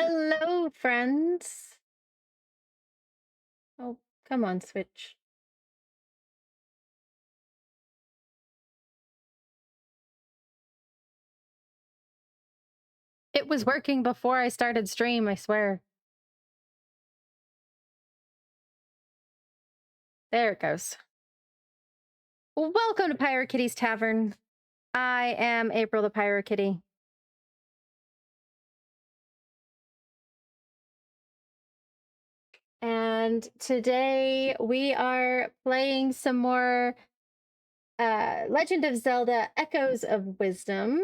Hello, friends. Oh, come on, Switch. It was working before I started stream, I swear. There it goes. Welcome to PyroKitty's Tavern. I am April the PyroKitty. And today we are playing some more Legend of Zelda Echoes of Wisdom.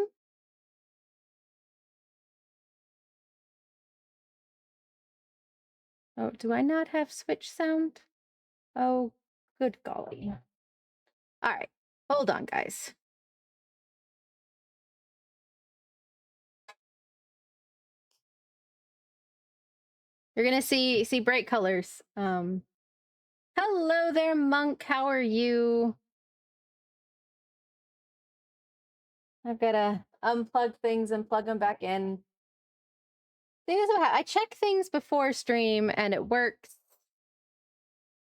Oh, do I not have Switch sound? Oh, good golly. All right, hold on, guys. You're gonna see bright colors. Hello there, Monk. How are you? I've got to unplug things and plug them back in. See, this is what I check things before stream and it works.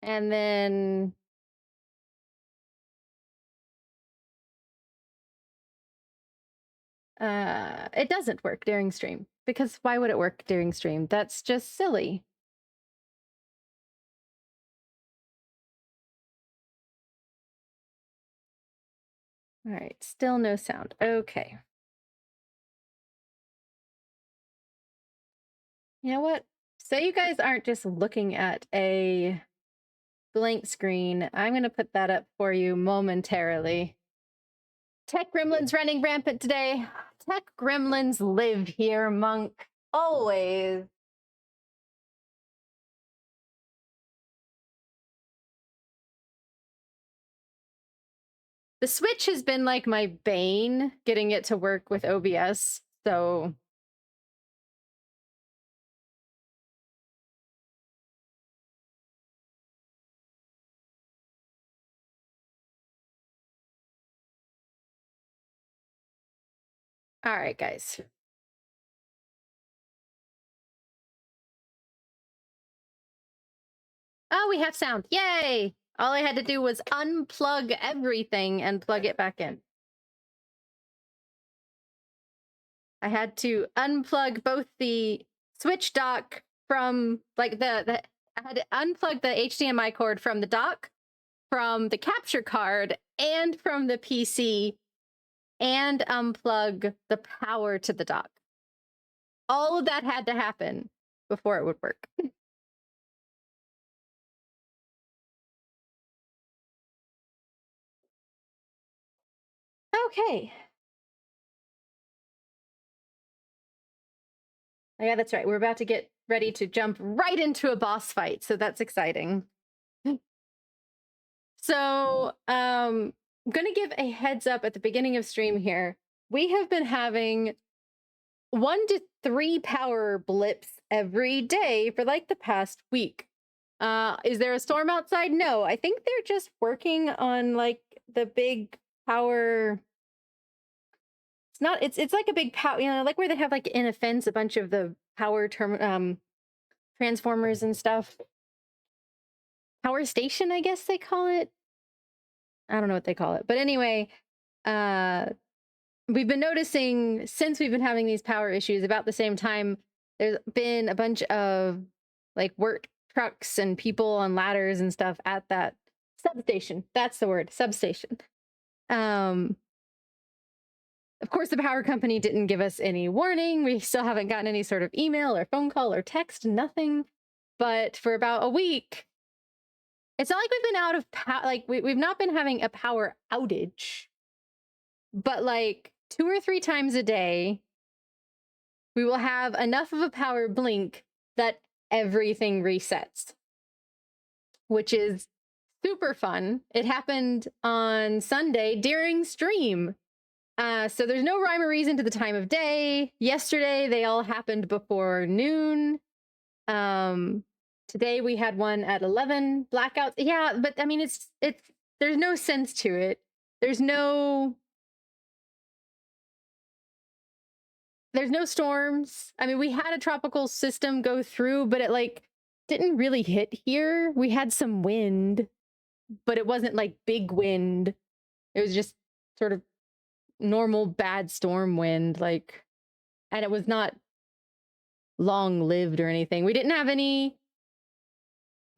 And then it doesn't work during stream. Because why would it work during stream? That's just silly. All right, still no sound. Okay. You know what? So you guys aren't just looking at a blank screen. I'm going to put that up for you momentarily. Tech gremlins running rampant today. Tech gremlins live here, Monk. Always. The Switch has been like my bane getting it to work with OBS, so all right, guys. Oh, we have sound. Yay! All I had to do was unplug everything and plug it back in. I had to unplug both the Switch dock from like I had to unplug the HDMI cord from the dock, from the capture card, and from the PC, and unplug the power to the dock. All of that had to happen before it would work. Okay. Oh, yeah, that's right. We're about to get ready to jump right into a boss fight, so that's exciting. So, I'm gonna give a heads up at the beginning of stream here. We have been having 1 to 3 power blips every day for like the past week. Is there a storm outside? No, I think they're just working on like the big power. It's not, it's like a big power, like where they have like in a fence a bunch of the power transformers and stuff. Power station, I guess they call it. I don't know what they call it. But anyway, we've been noticing since we've been having these power issues about the same time, there's been a bunch of like work trucks and people on ladders and stuff at that substation. That's the word, substation. Of course, the power company didn't give us any warning. We still haven't gotten any sort of email or phone call or text, nothing. But for about a week, it's not like we've been out of power. Like we've not been having a power outage, but like 2 or 3 times a day, we will have enough of a power blink that everything resets, which is super fun. It happened on Sunday during stream. So there's no rhyme or reason to the time of day. Yesterday, they all happened before noon. Today we had one at 11 blackouts. Yeah, but I mean, it's there's no sense to it. There's no there's no storms. I mean, we had a tropical system go through, but it like didn't really hit here. We had some wind, but it wasn't like big wind. It was just sort of normal bad storm wind, like, and it was not long lived or anything. We didn't have any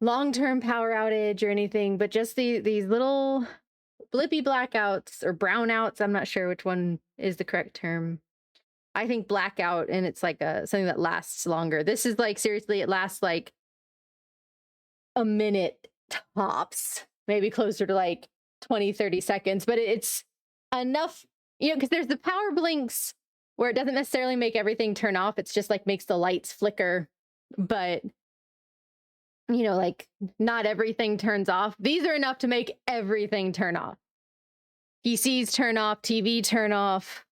long-term power outage or anything, but just these little blippy blackouts or brownouts. I'm not sure which one is the correct term. I think blackout, and it's like something that lasts longer. This is like, seriously, it lasts like a minute tops, maybe closer to like 20, 30 seconds, but it's enough, because there's the power blinks where it doesn't necessarily make everything turn off. It's just like makes the lights flicker, but like not everything turns off. These are enough to make everything turn off. PCs turn off, TV turn off.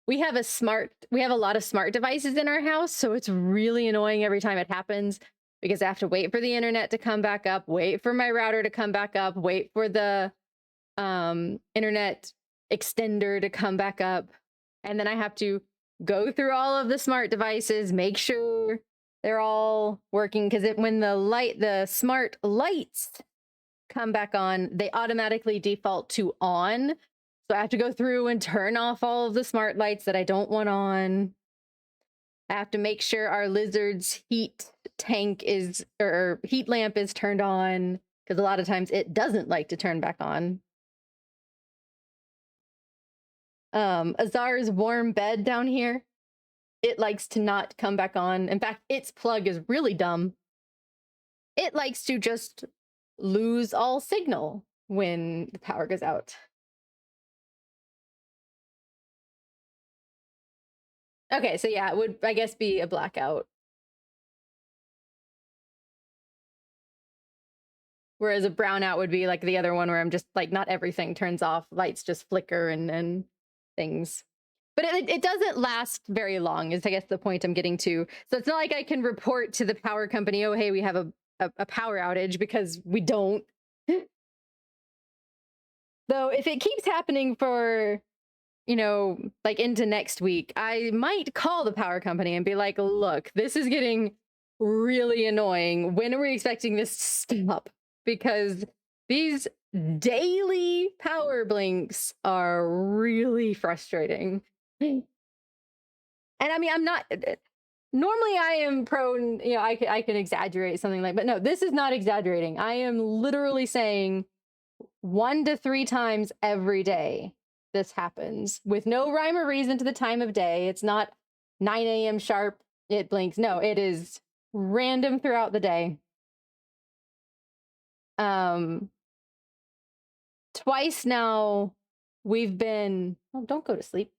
We have a lot of smart devices in our house, so it's really annoying every time it happens because I have to wait for the internet to come back up, wait for my router to come back up, wait for the internet extender to come back up, and then I have to go through all of the smart devices, make sure they're all working, because when the smart lights come back on, they automatically default to on. So I have to go through and turn off all of the smart lights that I don't want on. I have to make sure our lizard's heat lamp is turned on, because a lot of times it doesn't like to turn back on. Azar's warm bed down here, it likes to not come back on. In fact, its plug is really dumb. It likes to just lose all signal when the power goes out. Okay, so yeah, it would, I guess, be a blackout. Whereas a brownout would be like the other one where I'm just like, not everything turns off, lights just flicker and things. But it doesn't last very long, is I guess the point I'm getting to. So it's not like I can report to the power company, oh, hey, we have a power outage, because we don't. Though if it keeps happening for, like into next week, I might call the power company and be like, look, this is getting really annoying. When are we expecting this to stop? Because these daily power blinks are really frustrating. And I mean, I'm not, normally I am prone, I can exaggerate something like, but no, this is not exaggerating. I am literally saying 1 to 3 times every day this happens, with no rhyme or reason to the time of day. It's not 9 a.m. sharp, it blinks. No, it is random throughout the day. Twice now we've been, oh, don't go to sleep.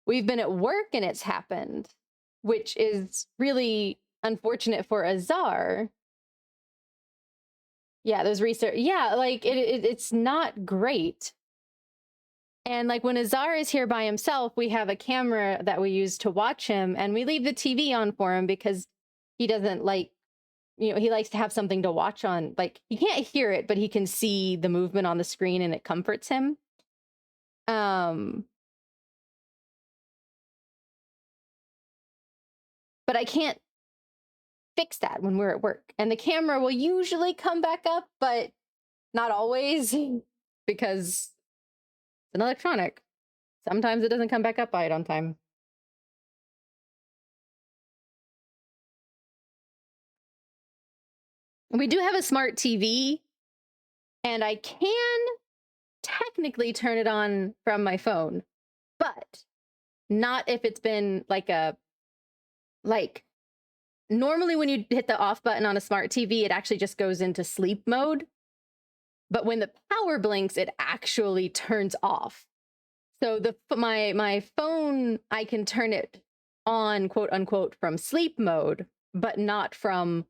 We've been at work and it's happened, which is really unfortunate for Azar. Yeah, there's research. Yeah, like it's not great. And like when Azar is here by himself, we have a camera that we use to watch him, and we leave the TV on for him because he doesn't like, he likes to have something to watch on. Like, he can't hear it, but he can see the movement on the screen and it comforts him. But I can't fix that when we're at work. And the camera will usually come back up, but not always, because it's an electronic. Sometimes it doesn't come back up right on time. We do have a smart TV, and I can technically turn it on from my phone, but not if it's been like normally when you hit the off button on a smart TV, it actually just goes into sleep mode. But when the power blinks, it actually turns off. So my phone, I can turn it on, quote unquote, from sleep mode, but not from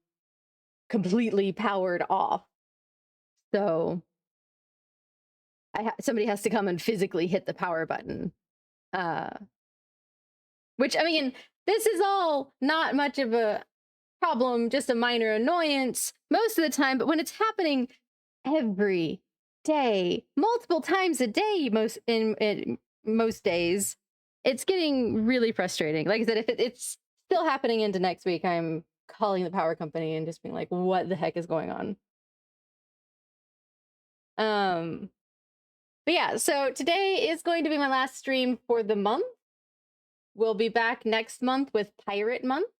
completely powered off. So somebody has to come and physically hit the power button. Which, I mean, this is all not much of a problem, just a minor annoyance most of the time, but when it's happening every day, multiple times a day, most days, It's getting really frustrating. Like I said, if it's still happening into next week, I'm calling the power company and just being like, "What the heck is going on?" Um, but yeah, so today is going to be my last stream for the month. We'll be back next month with Pirate Month.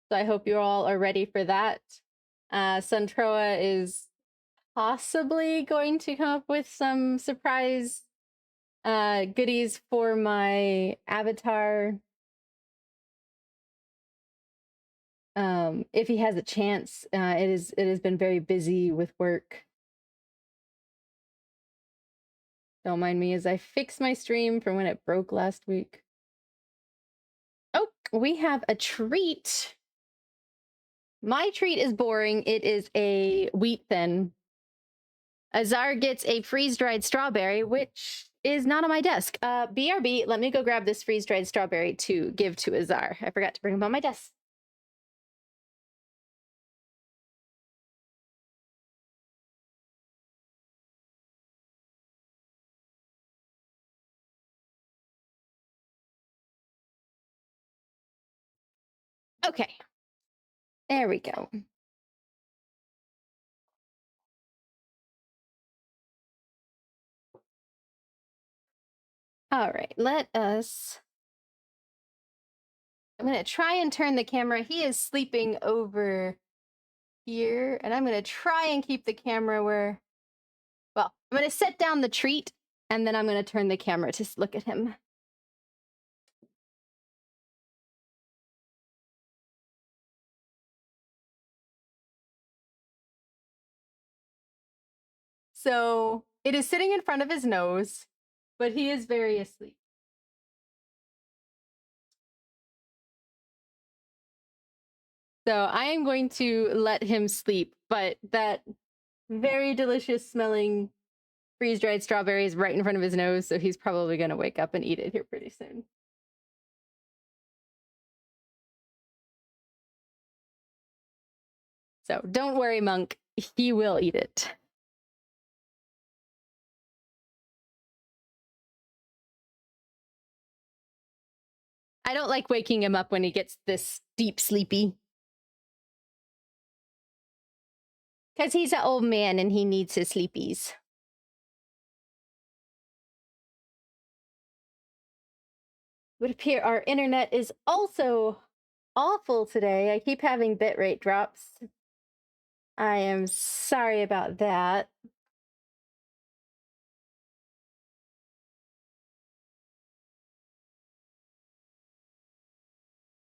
So I hope you all are ready for that. Suntroa is possibly going to come up with some surprise goodies for my avatar. If he has a chance, it has been very busy with work. Don't mind me as I fix my stream from when it broke last week. Oh, we have a treat. My treat is boring. It is a wheat thin. Azar gets a freeze-dried strawberry, which is not on my desk. BRB, let me go grab this freeze-dried strawberry to give to Azar. I forgot to bring him on my desk. Okay. There we go. All right, let us... I'm going to try and turn the camera. He is sleeping over here, and I'm going to try and keep the camera where... Well, I'm going to set down the treat, and then I'm going to turn the camera to look at him. So it is sitting in front of his nose, but he is very asleep. So I am going to let him sleep, but that very delicious smelling freeze-dried strawberry is right in front of his nose, so he's probably going to wake up and eat it here pretty soon. So don't worry, Monk. He will eat it. I don't like waking him up when he gets this deep sleepy. Because he's an old man and he needs his sleepies. Would appear our internet is also awful today. I keep having bitrate drops. I am sorry about that.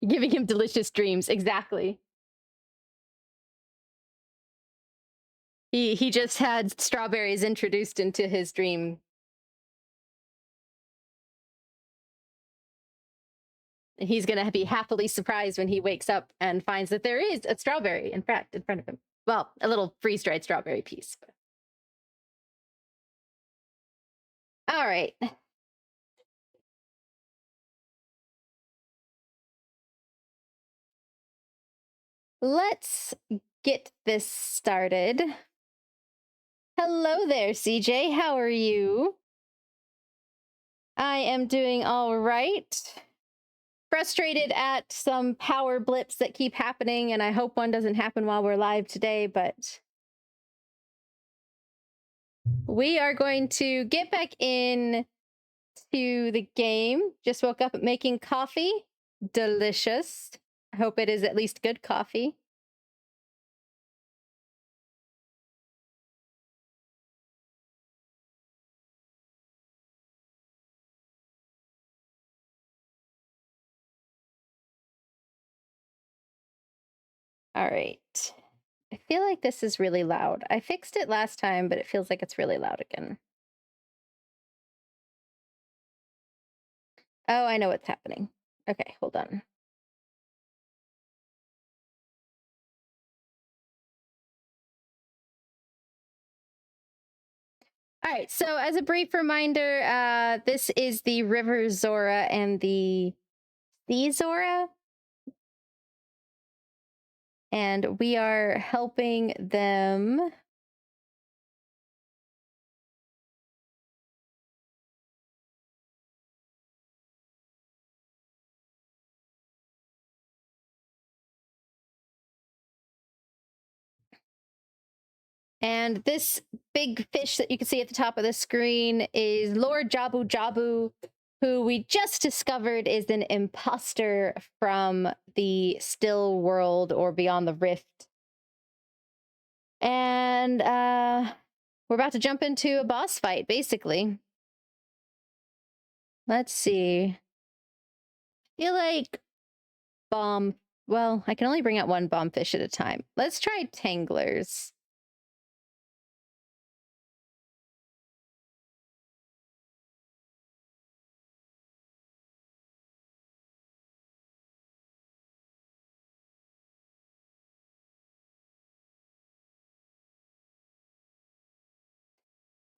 Giving him delicious dreams, exactly. He just had strawberries introduced into his dream. He's gonna be happily surprised when he wakes up and finds that there is a strawberry, in fact, in front of him. Well, a little freeze-dried strawberry piece. All right. Let's get this started. Hello there, CJ. How are you? I am doing all right. Frustrated at some power blips that keep happening, and I hope one doesn't happen while we're live today, but we are going to get back in to the game. Just woke up making coffee. Delicious. I hope it is at least good coffee. All right. I feel like this is really loud. I fixed it last time, but it feels like it's really loud again. Oh, I know what's happening. Okay, hold on. All right, so as a brief reminder, this is the River Zora and the Sea Zora. And we are helping them. And this big fish that you can see at the top of the screen is Lord Jabu Jabu, who we just discovered is an imposter from the still world or beyond the rift. And we're about to jump into a boss fight, basically. Let's see. I feel like bomb. Well, I can only bring out one bomb fish at a time. Let's try tanglers.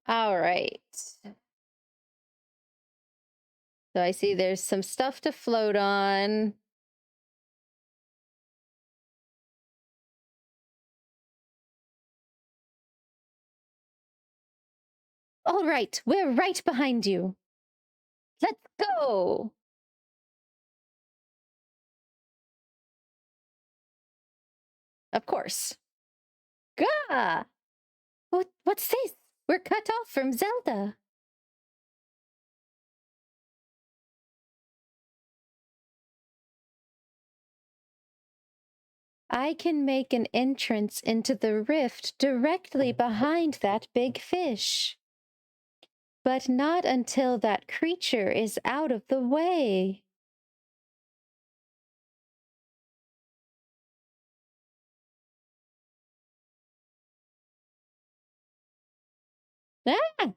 All right. So I see there's some stuff to float on. All right, we're right behind you. Let's go. Of course. Gah! What's this? We're cut off from Zelda. I can make an entrance into the rift directly behind that big fish. But not until that creature is out of the way. Ah!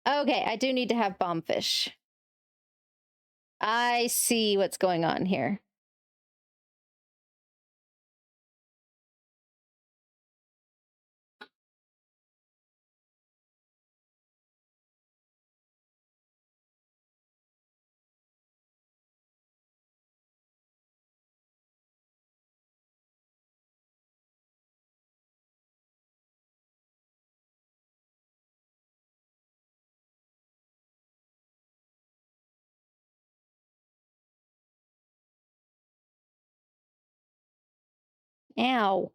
Okay, I do need to have bombfish. I see what's going on here. Ow.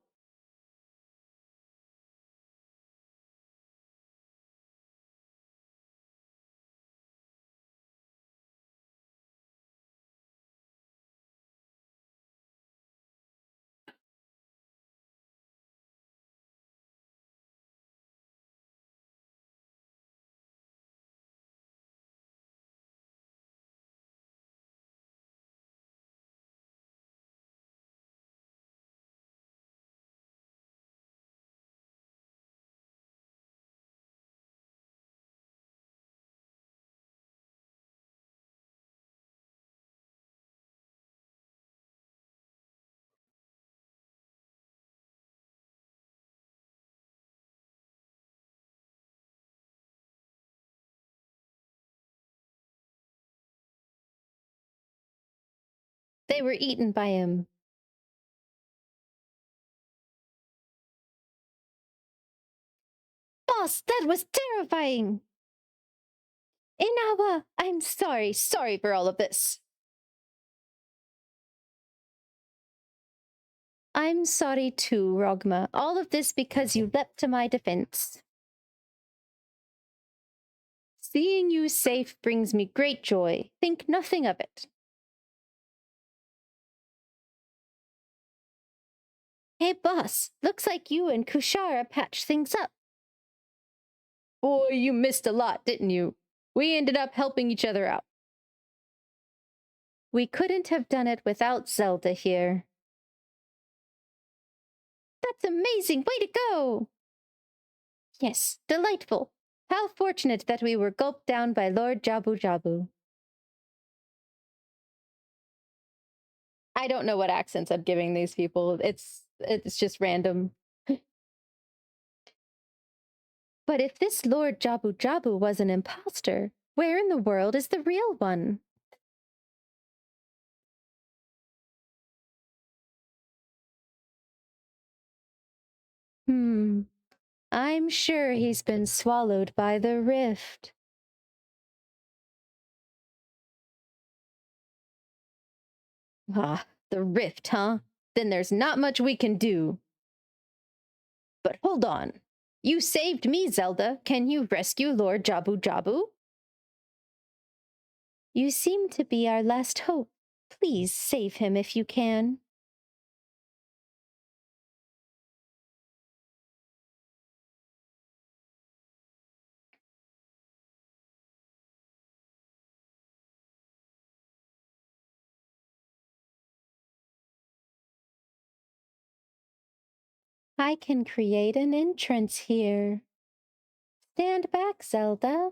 They were eaten by him. Boss, that was terrifying. Inawa, I'm sorry. Sorry for all of this. I'm sorry too, Rogma. All of this because you leapt to my defense. Seeing you safe brings me great joy. Think nothing of it. Hey, boss, looks like you and Kushara patched things up. Boy, you missed a lot, didn't you? We ended up helping each other out. We couldn't have done it without Zelda here. That's amazing! Way to go! Yes, delightful. How fortunate that we were gulped down by Lord Jabu Jabu. I don't know what accents I'm giving these people. It's just random. But if this Lord Jabu Jabu was an impostor, where in the world is the real one? I'm sure he's been swallowed by the rift. Ah, the rift, huh? Then there's not much we can do. But hold on. You saved me, Zelda. Can you rescue Lord Jabu Jabu? You seem to be our last hope. Please save him if you can. I can create an entrance here. Stand back, Zelda.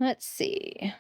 Let's see.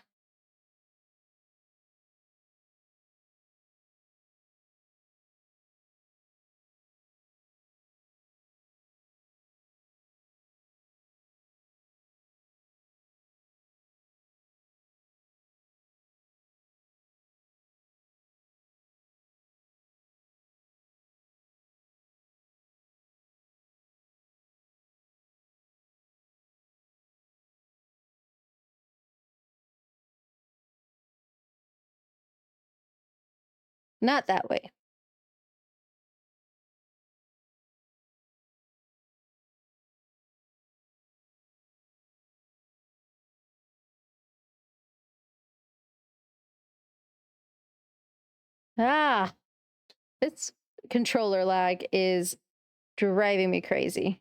Not that way. Ah, this controller lag is driving me crazy.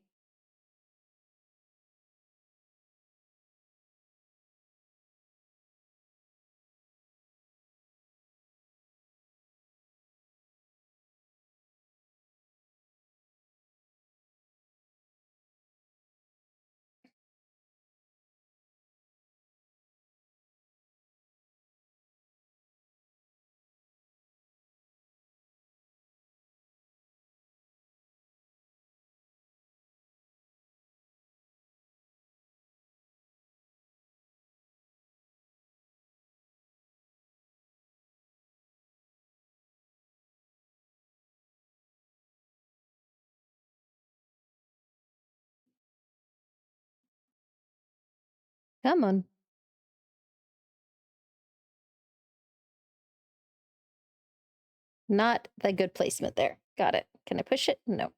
Come on. Not the good placement there. Got it. Can I push it? No.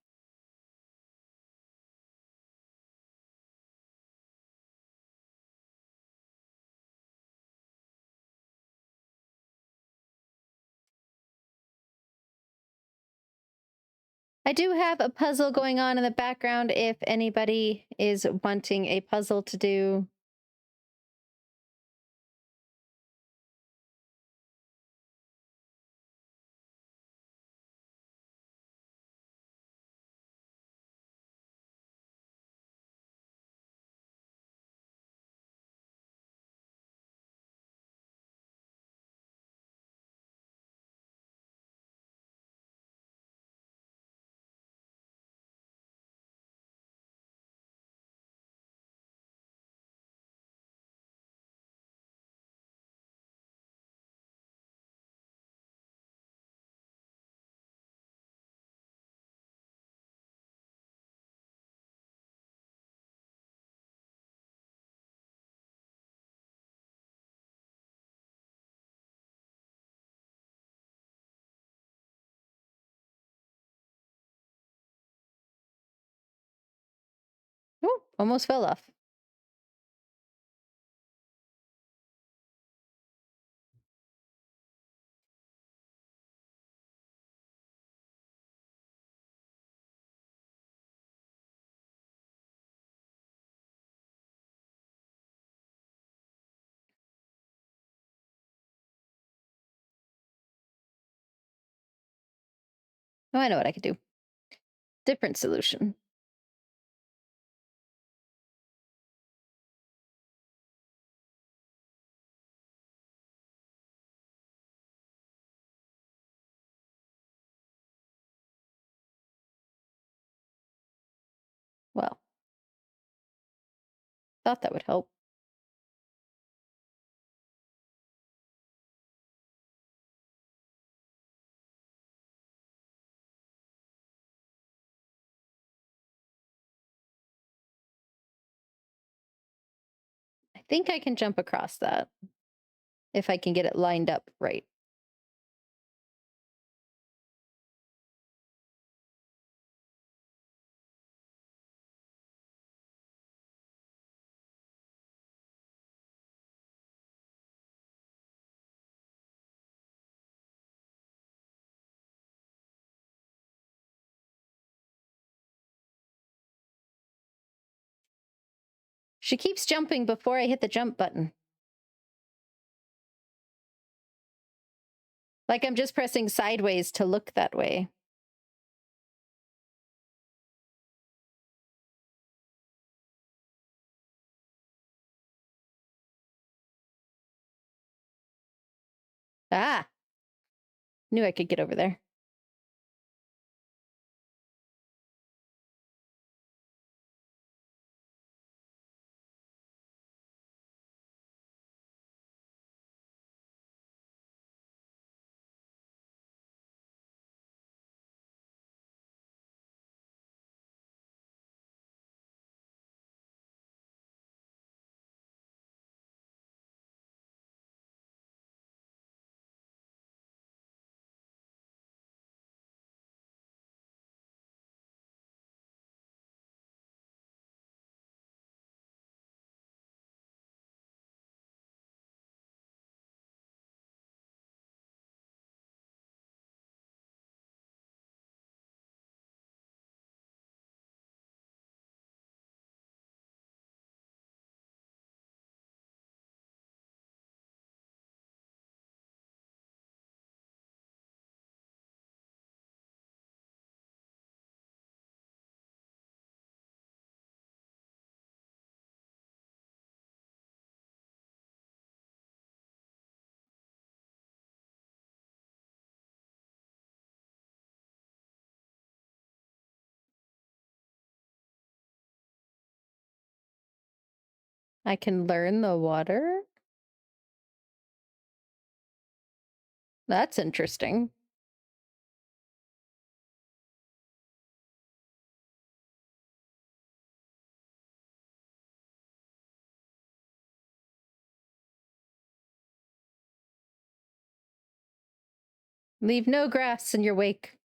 I do have a puzzle going on in the background if anybody is wanting a puzzle to do. Oh, almost fell off. Oh, I know what I could do. Different solution. Thought that would help. I think I can jump across that if I can get it lined up right. She keeps jumping before I hit the jump button. Like I'm just pressing sideways to look that way. Ah, knew I could get over there. I can learn the water? That's interesting. Leave no grass in your wake.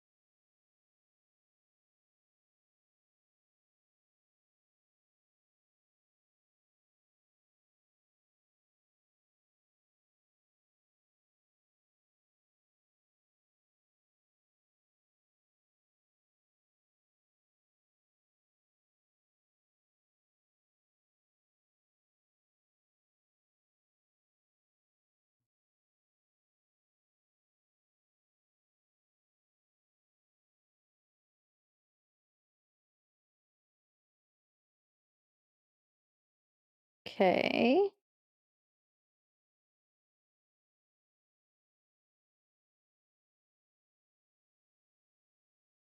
Okay.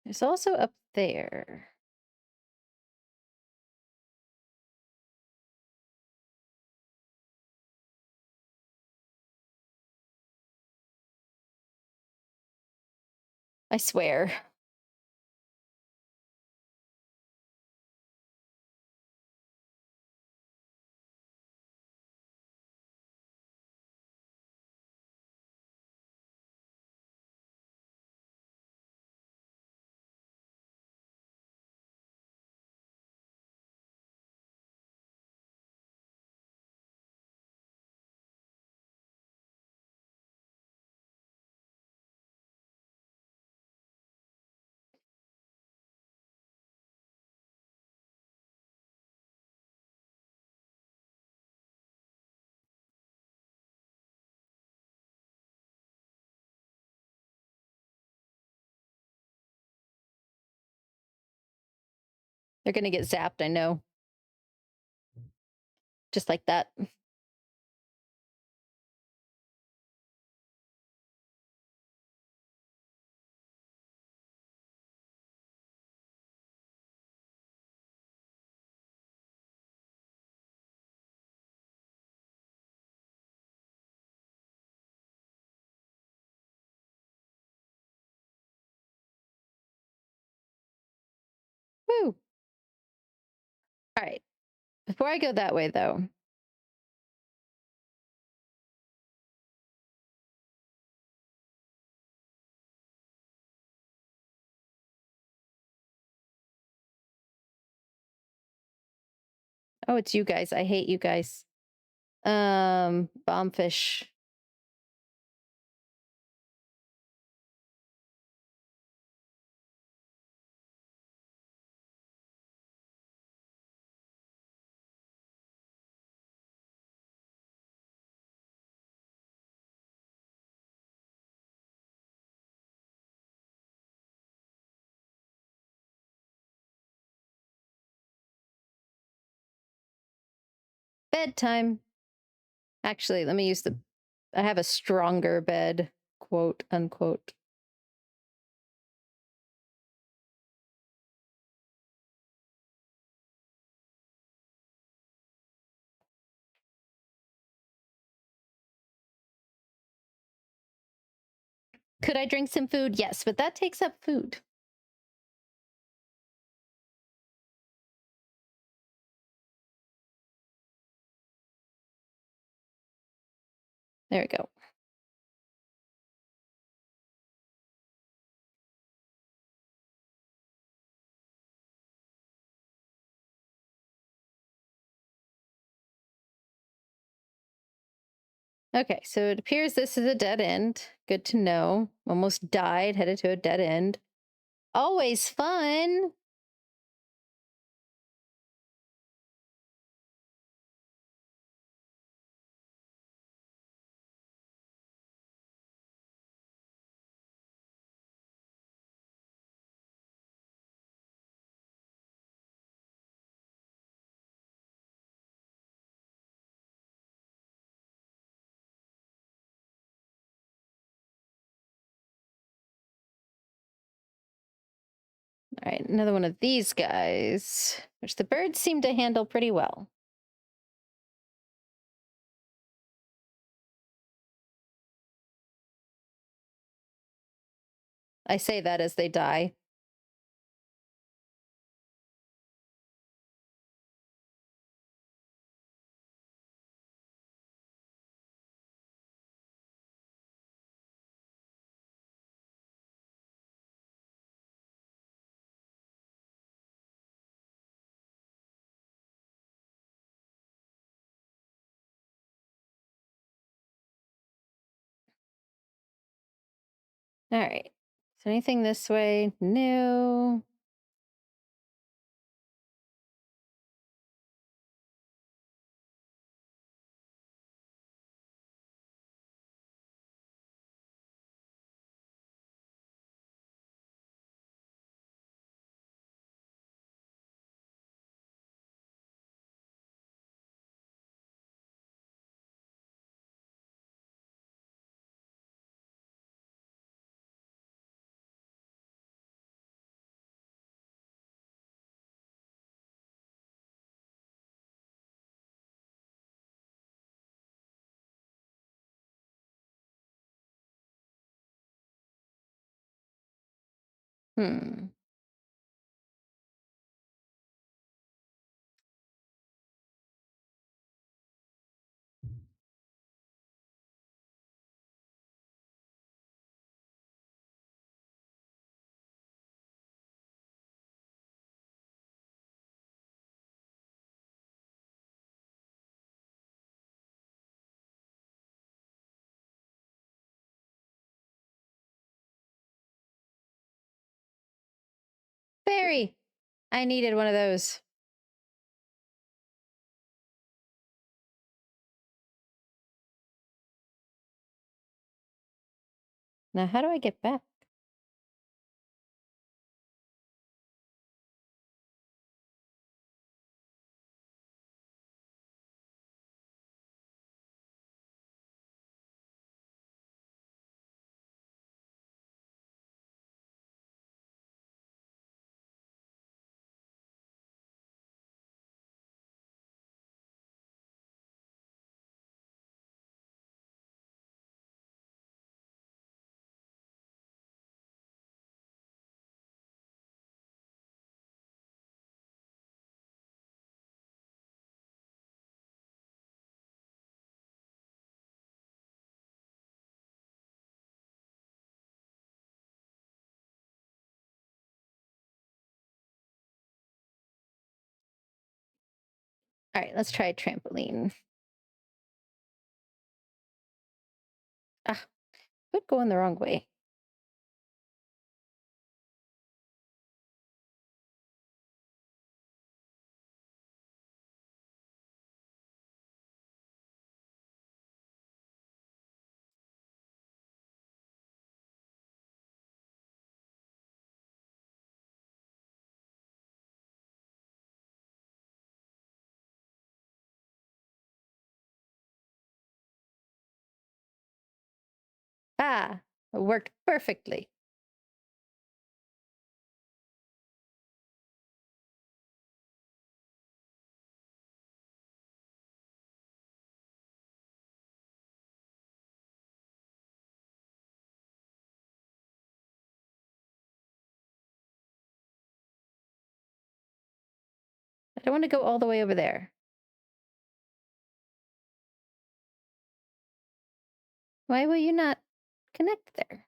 There's also up there. I swear. They're gonna get zapped, I know. Just like that. All right. Before I go that way, though, oh, it's you guys. I hate you guys. Bombfish. Bedtime. Actually, let me use the. I have a stronger bed, quote unquote. Could I drink some food? Yes, but that takes up food. There we go. Okay, so it appears this is a dead end. Good to know. Almost died, headed to a dead end. Always fun. All right, another one of these guys, which the birds seem to handle pretty well. I say that as they die. All right. So anything this way? No. Hmm. Berry. I needed one of those. Now, how do I get back? All right, let's try a trampoline. Ah, quit going the wrong way. Ah, it worked perfectly. I don't want to go all the way over there. Why will you not connect there?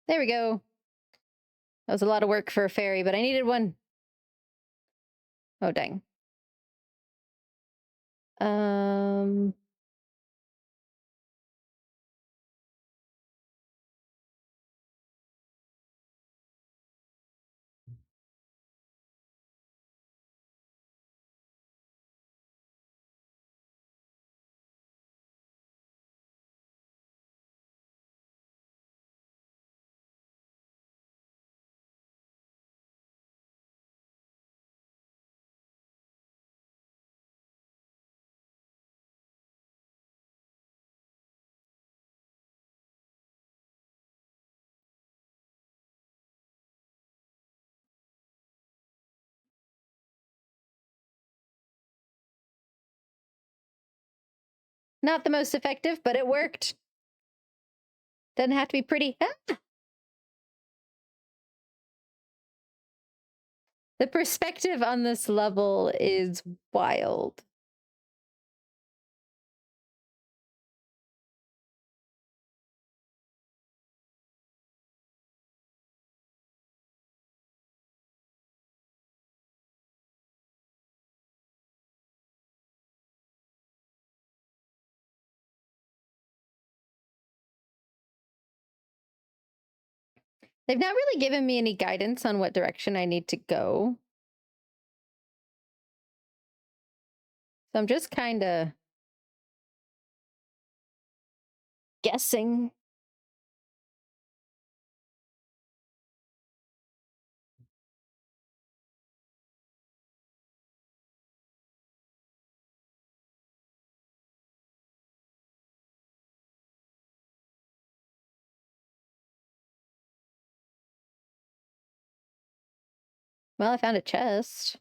There we go. That was a lot of work for a fairy, but I needed one. Oh, dang. Um, not the most effective, but it worked. Doesn't have to be pretty. Ah! The perspective on this level is wild. They've not really given me any guidance on what direction I need to go. So I'm just kind of guessing. Well, I found a chest.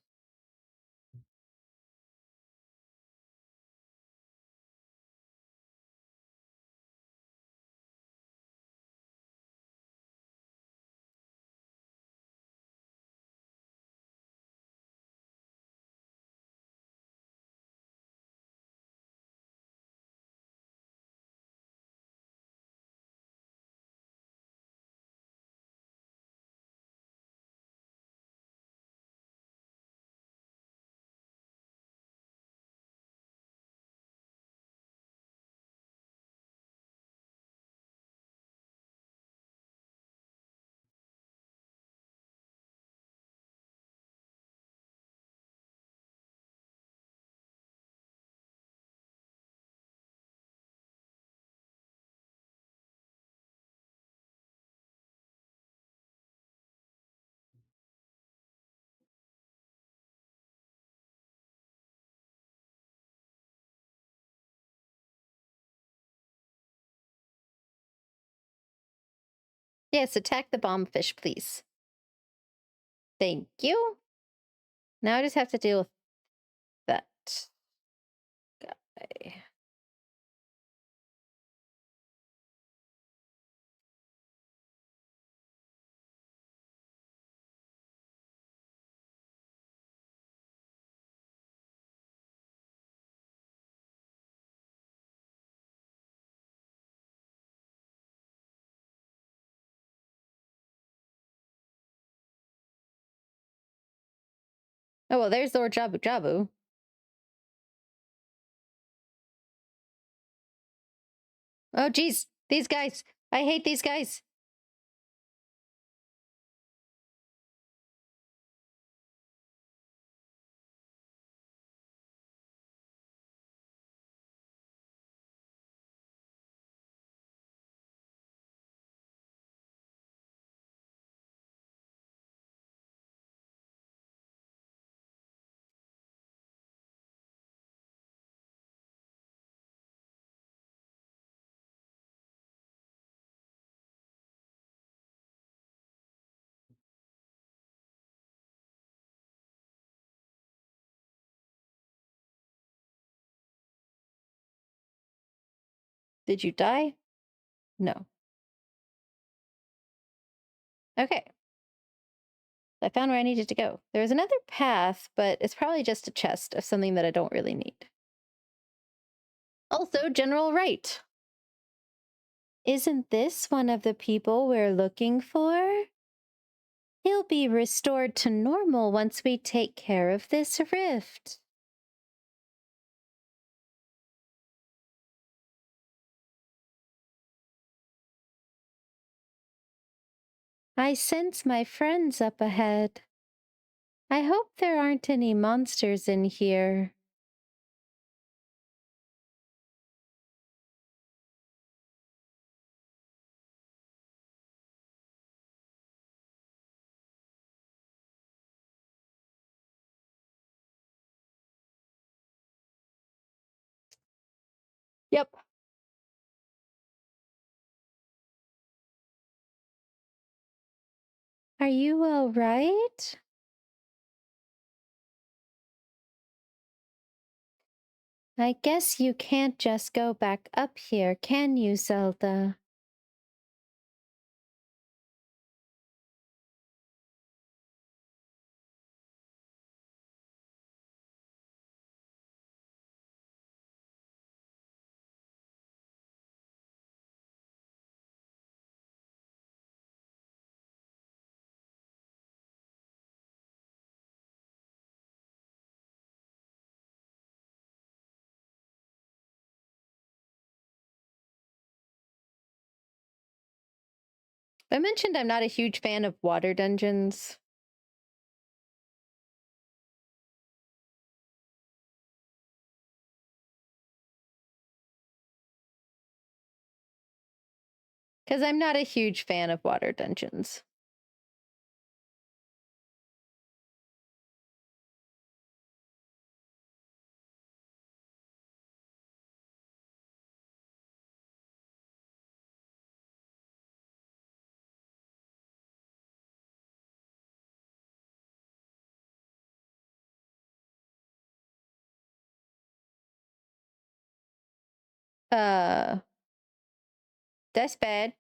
Yes, attack the bomb fish, please. Thank you. Now I just have to deal with that guy. Oh, well, there's Lord Jabu Jabu. Oh, geez. These guys. I hate these guys. Did you die? No. Okay. I found where I needed to go. There's another path, but it's probably just a chest of something that I don't really need. Also, General Wright. Isn't this one of the people we're looking for? He'll be restored to normal once we take care of this rift. I sense my friends up ahead. I hope there aren't any monsters in here. Yep. Are you all right? I guess you can't just go back up here, can you, Zelda? I mentioned I'm not a huge fan of water dungeons. Because I'm not a huge fan of water dungeons. Uh, that's bad.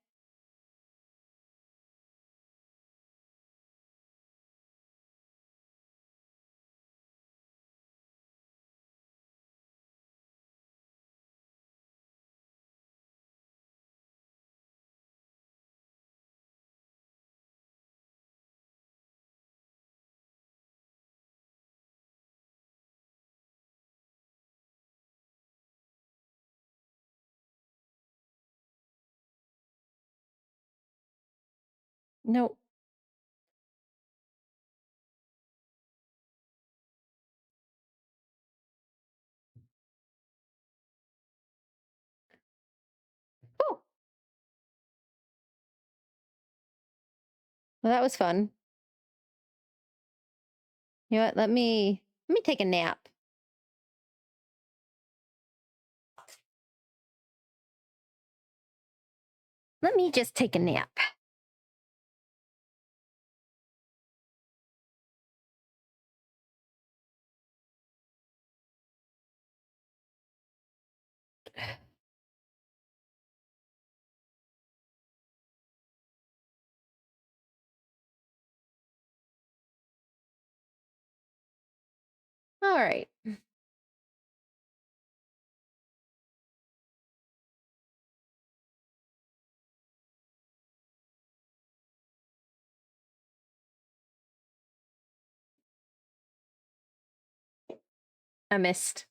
No. Oh, well, that was fun. You know what? Let me take a nap. Let me just take a nap. All right. I missed.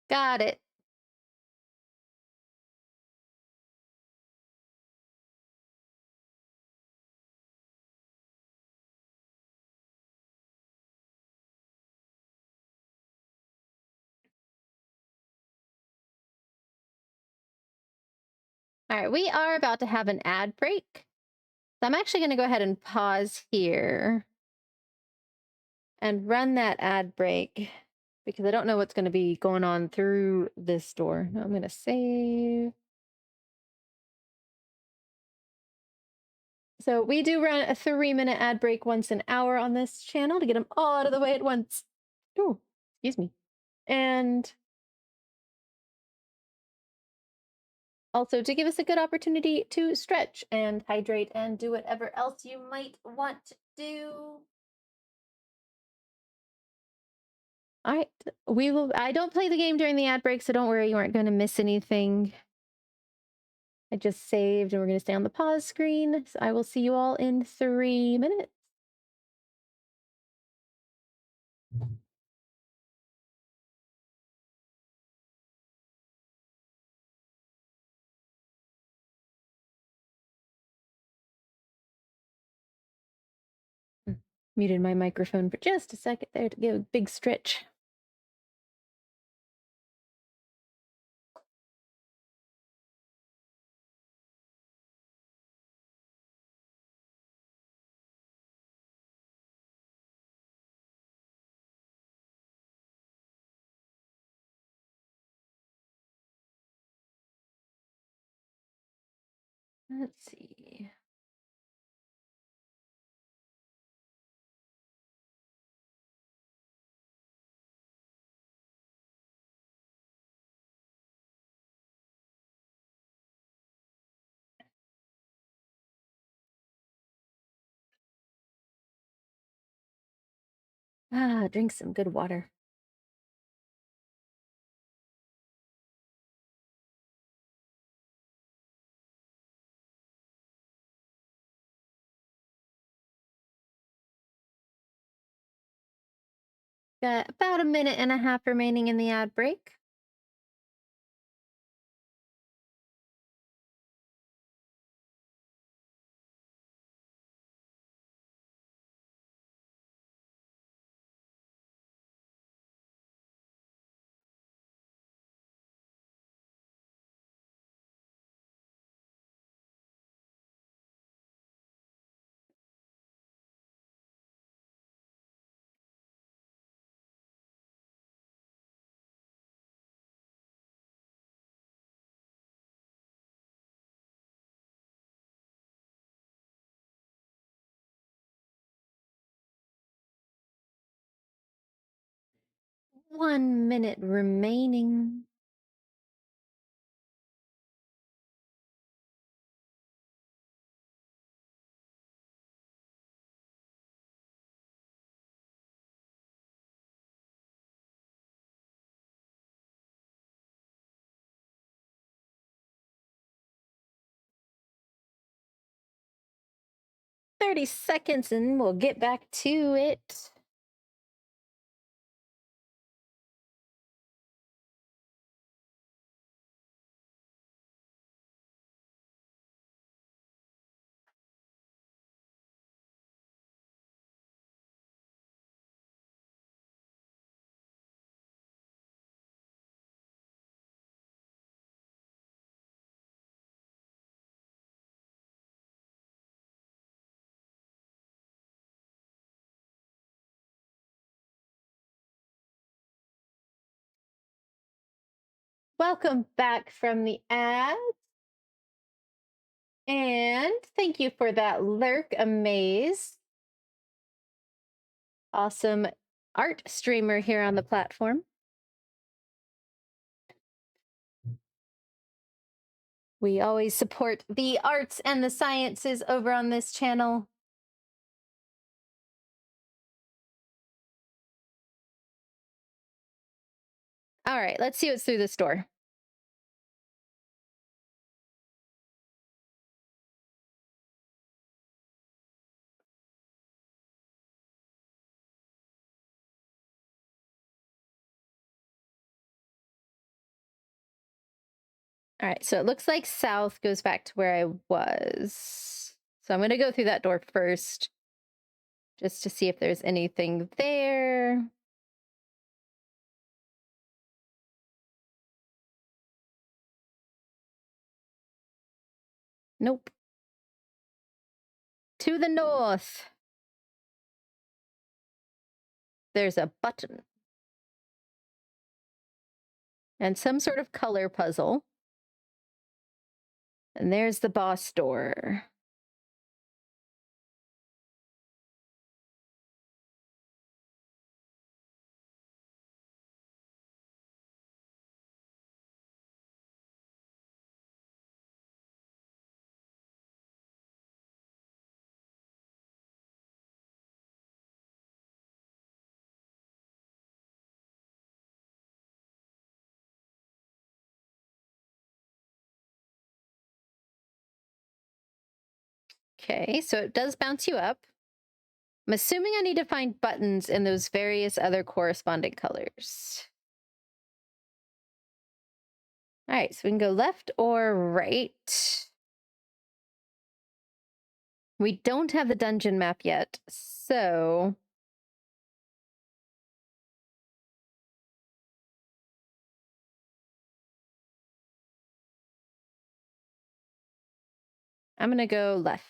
Got it. All right, we are about to have an ad break. So I'm actually going to go ahead and pause here and run that ad break because I don't know what's going to be going on through this door. I'm going to save. So we do run a 3-minute ad break once an hour on this channel to get them all out of the way at once. Oh, excuse me. And also to give us a good opportunity to stretch and hydrate and do whatever else you might want to do. All right, we will. I don't play the game during the ad break, so don't worry, you aren't going to miss anything. I just saved and we're going to stay on the pause screen. So I will see you all in 3 minutes. Muted my microphone for just a second there to give a big stretch. Let's see. Drink some good water. Got about a minute and a half remaining in the ad break. One minute remaining. Thirty seconds and we'll get back to it. Welcome back from the ads. And thank you for that lurk, Amaze. Awesome art streamer here on the platform. We always support the arts and the sciences over on this channel. All right, let's see what's through this door. All right, so it looks like south goes back to where I was. So I'm going to go through that door first just to see if there's anything there. Nope. To the north. There's a button and some sort of color puzzle. And there's the boss door. Okay, so it does bounce you up. I'm assuming I need to find buttons in those various other corresponding colors. All right, so we can go left or right. We don't have the dungeon map yet, so I'm gonna go left.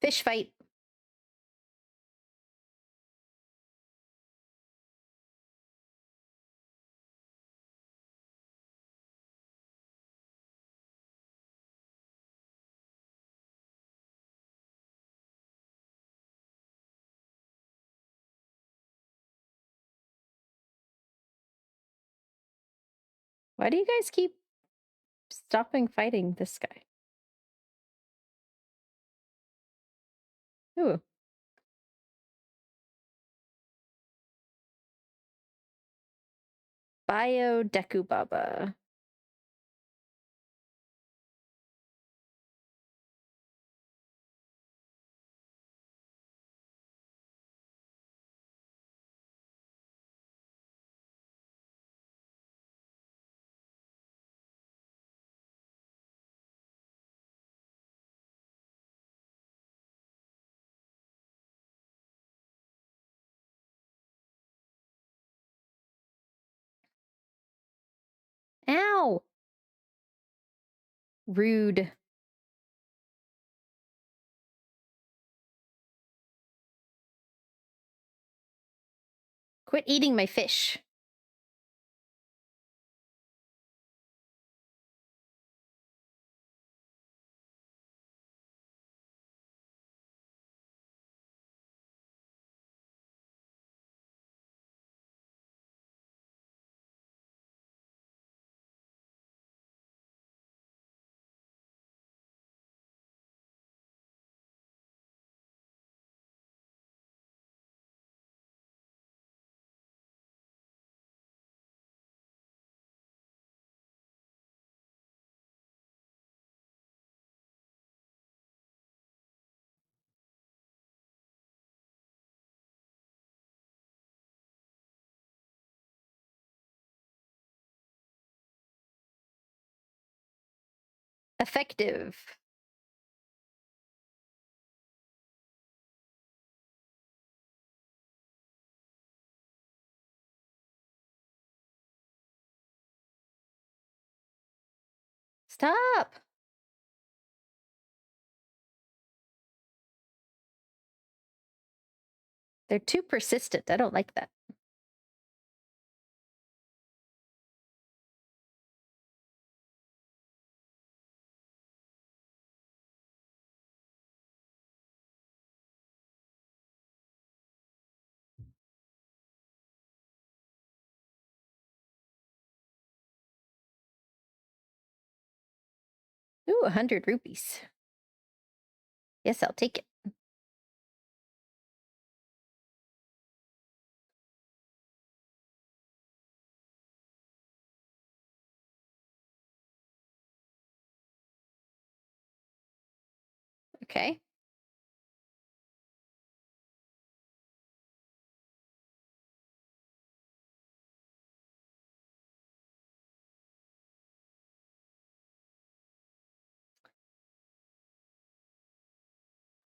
Fish fight. Why do you guys keep stopping fighting this guy? Ooh. Bio Deku Baba. Ow! Rude. Quit eating my fish. Effective. Stop. They're too persistent. I don't like that. Ooh, 100 rupees. Yes, I'll take it. Okay.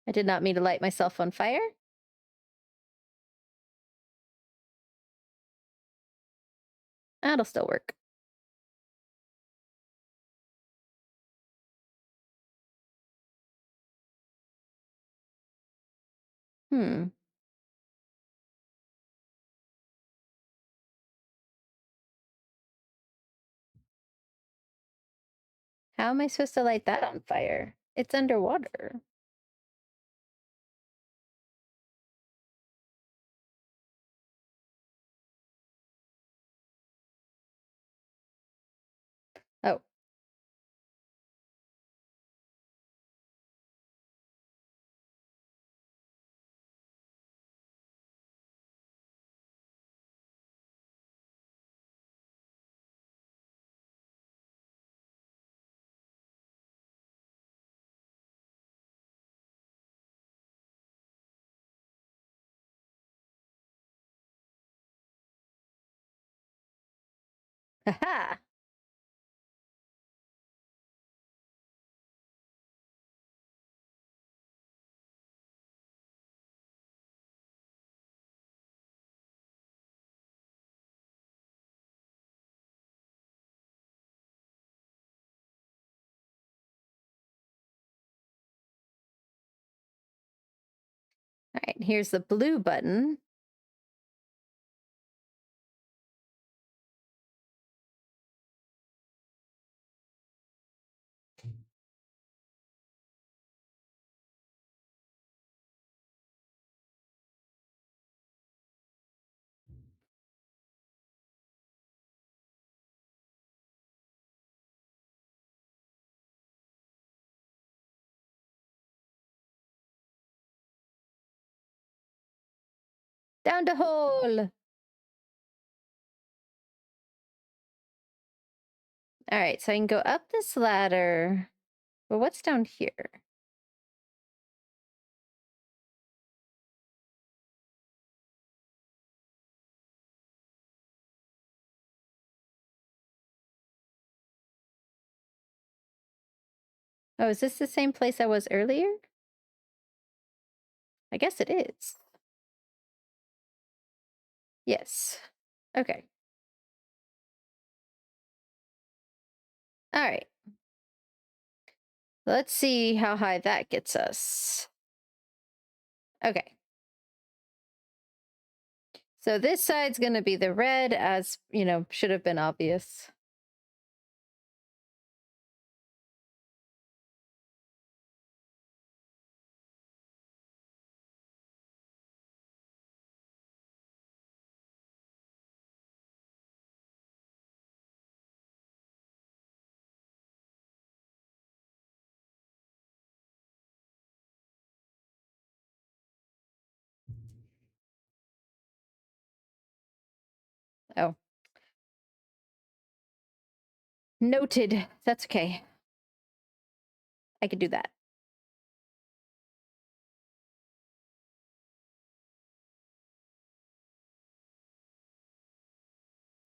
I did not mean to light myself on fire. That'll still work. Hmm. How am I supposed to light that on fire? It's underwater. Oh, haha. All right, here's the blue button. Down the hole. All right, so I can go up this ladder. But what's down here? Oh, is this the same place I was earlier? I guess it is. Yes. Okay. All right. Let's see how high that gets us. Okay. So this side's going to be the red, as, should have been obvious. Oh, noted. That's okay. I could do that.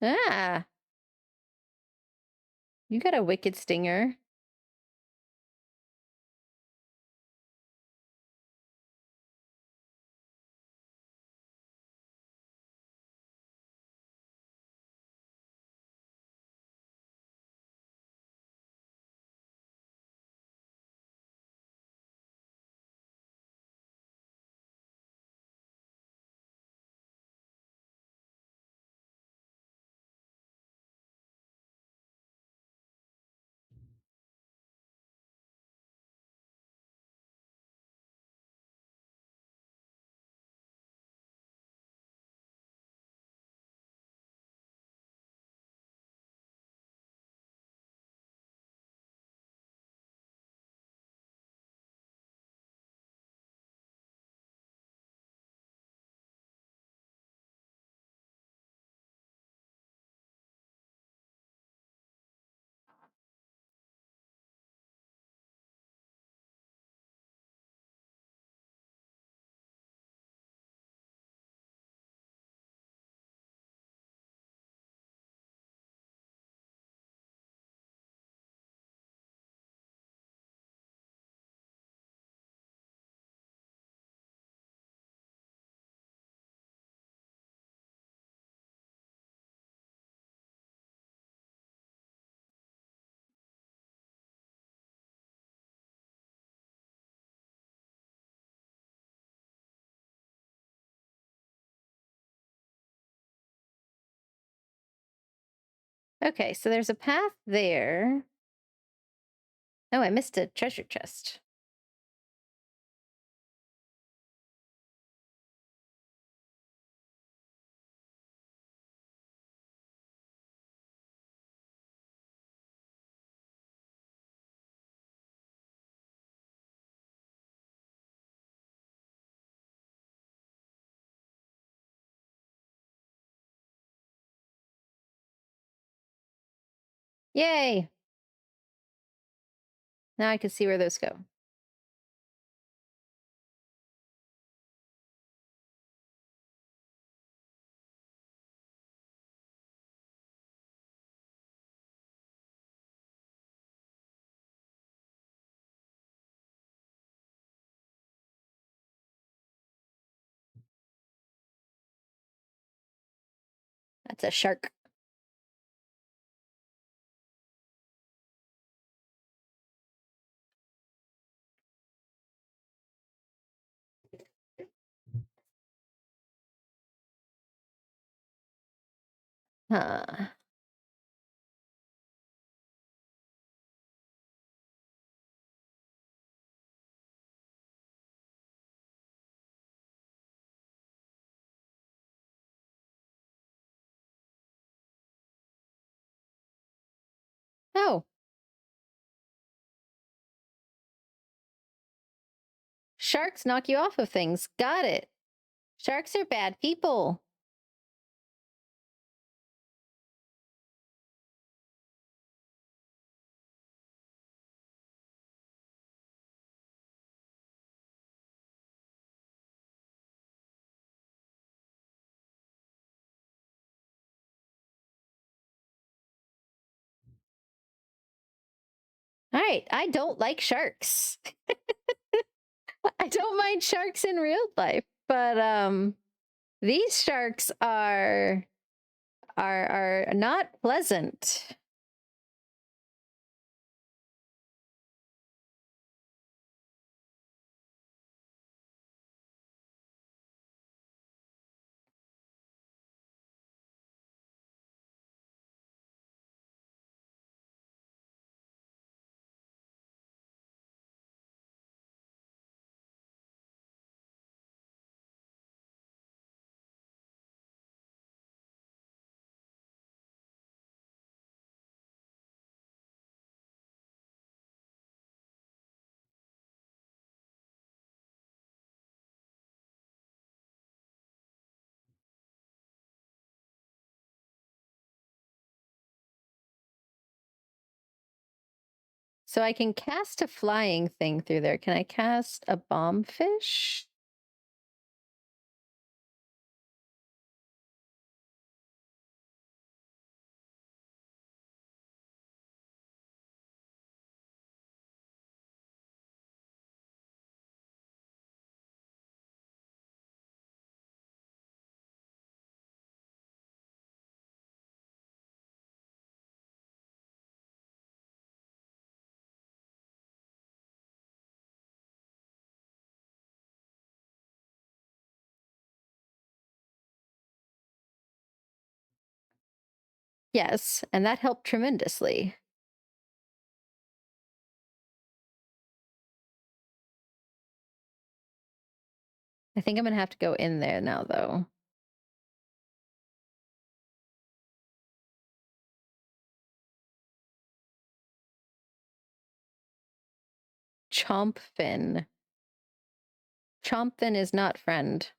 Ah, you got a wicked stinger. Okay, so there's a path there. Oh, I missed a treasure chest. Yay! Now I can see where those go. That's a shark. Huh. Oh, sharks knock you off of things. Got it. Sharks are bad people. All right, I don't like sharks. I don't mind sharks in real life, but these sharks are not pleasant. So I can cast a flying thing through there. Can I cast a bomb fish? Yes, and that helped tremendously. I think I'm gonna have to go in there now, though. Chomp fin. Chomp fin is not friend.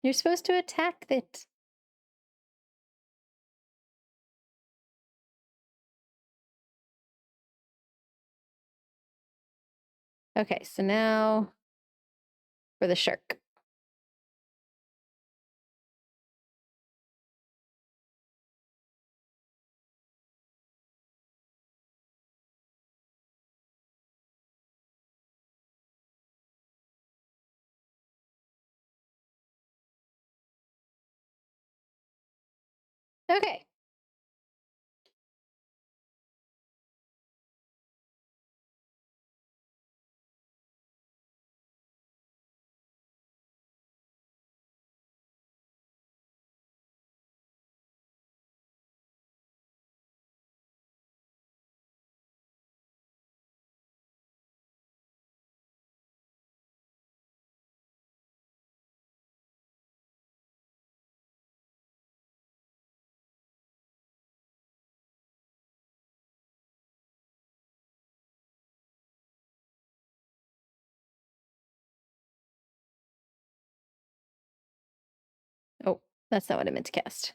You're supposed to attack it. Okay, so now for the shark. Okay. Oh, that's not what I meant to cast.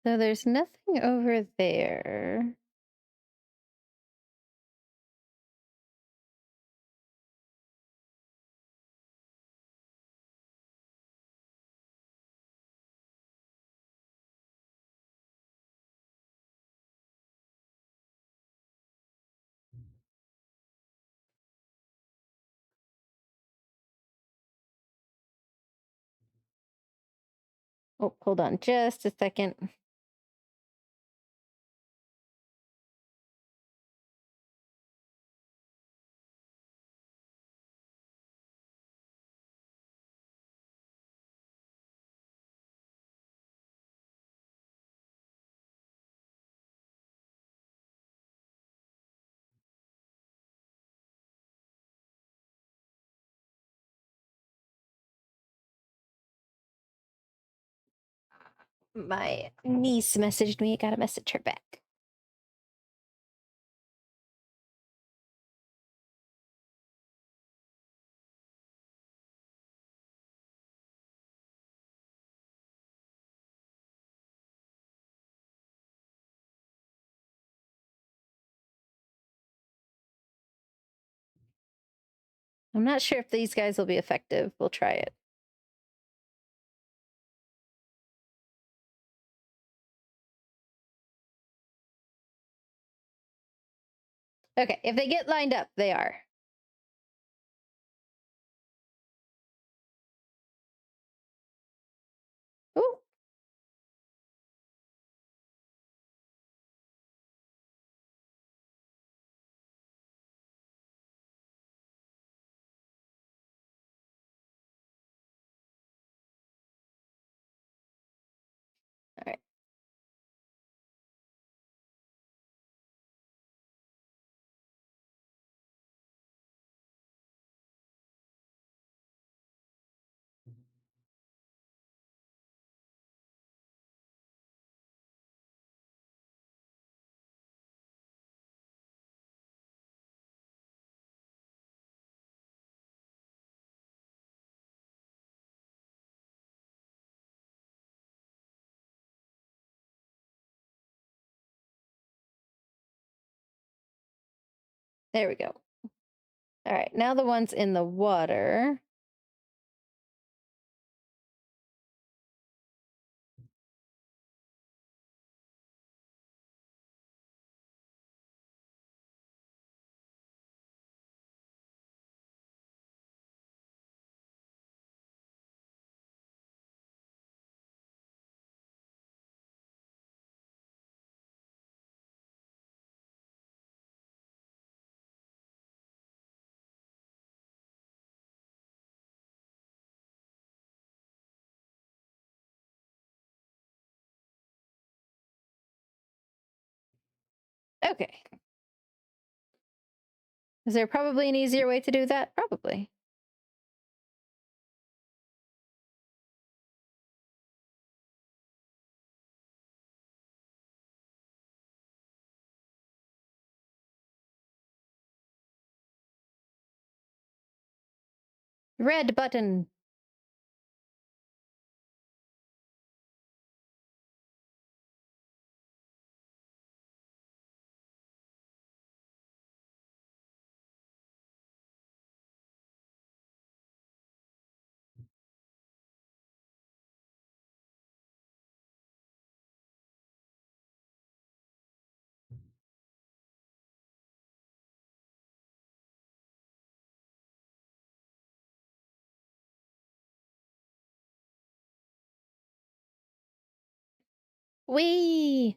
So there's nothing over there. Oh, hold on just a second. My niece messaged me. Gotta message her back. I'm not sure if these guys will be effective. We'll try it. Okay, if they get lined up, they are. Ooh. All right. There we go. All right. Now the ones in the water. Okay. Is there probably an easier way to do that? Probably. Red button. Whee!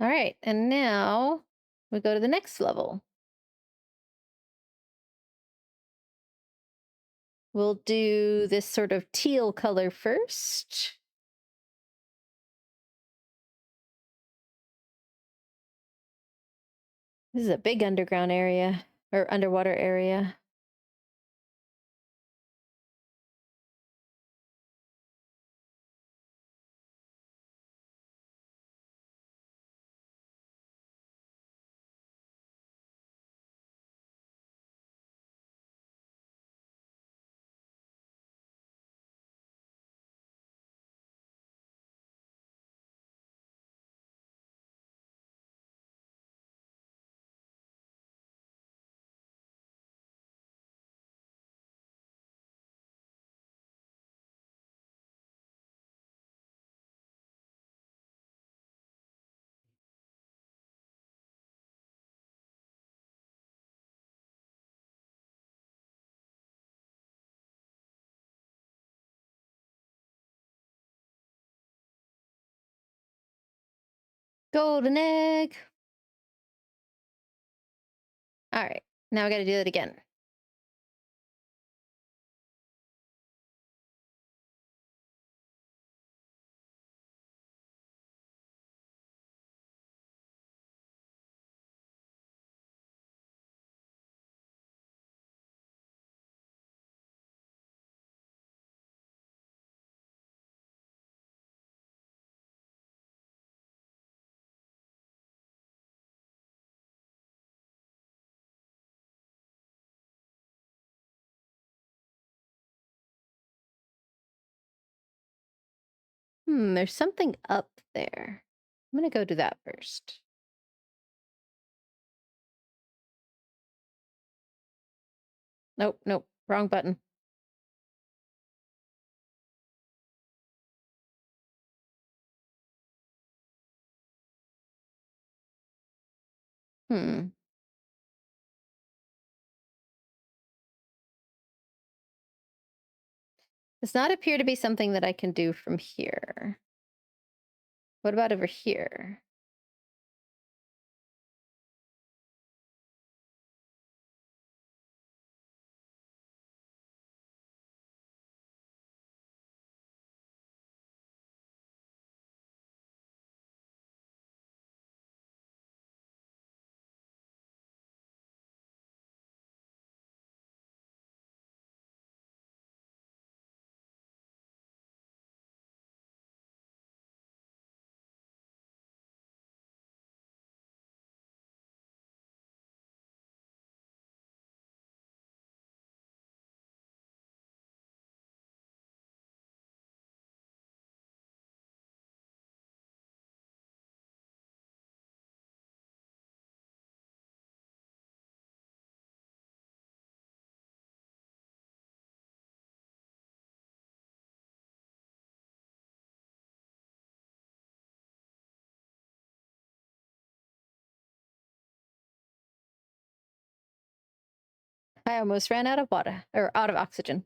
All right, and now we go to the next level. We'll do this sort of teal color first. This is a big underground area, or underwater area. Golden egg. All right, now we got to do it again. There's something up there. I'm gonna go do that first. Nope, nope, wrong button. Hmm. Does not appear to be something that I can do from here. What about over here? I almost ran out of water, or out of oxygen.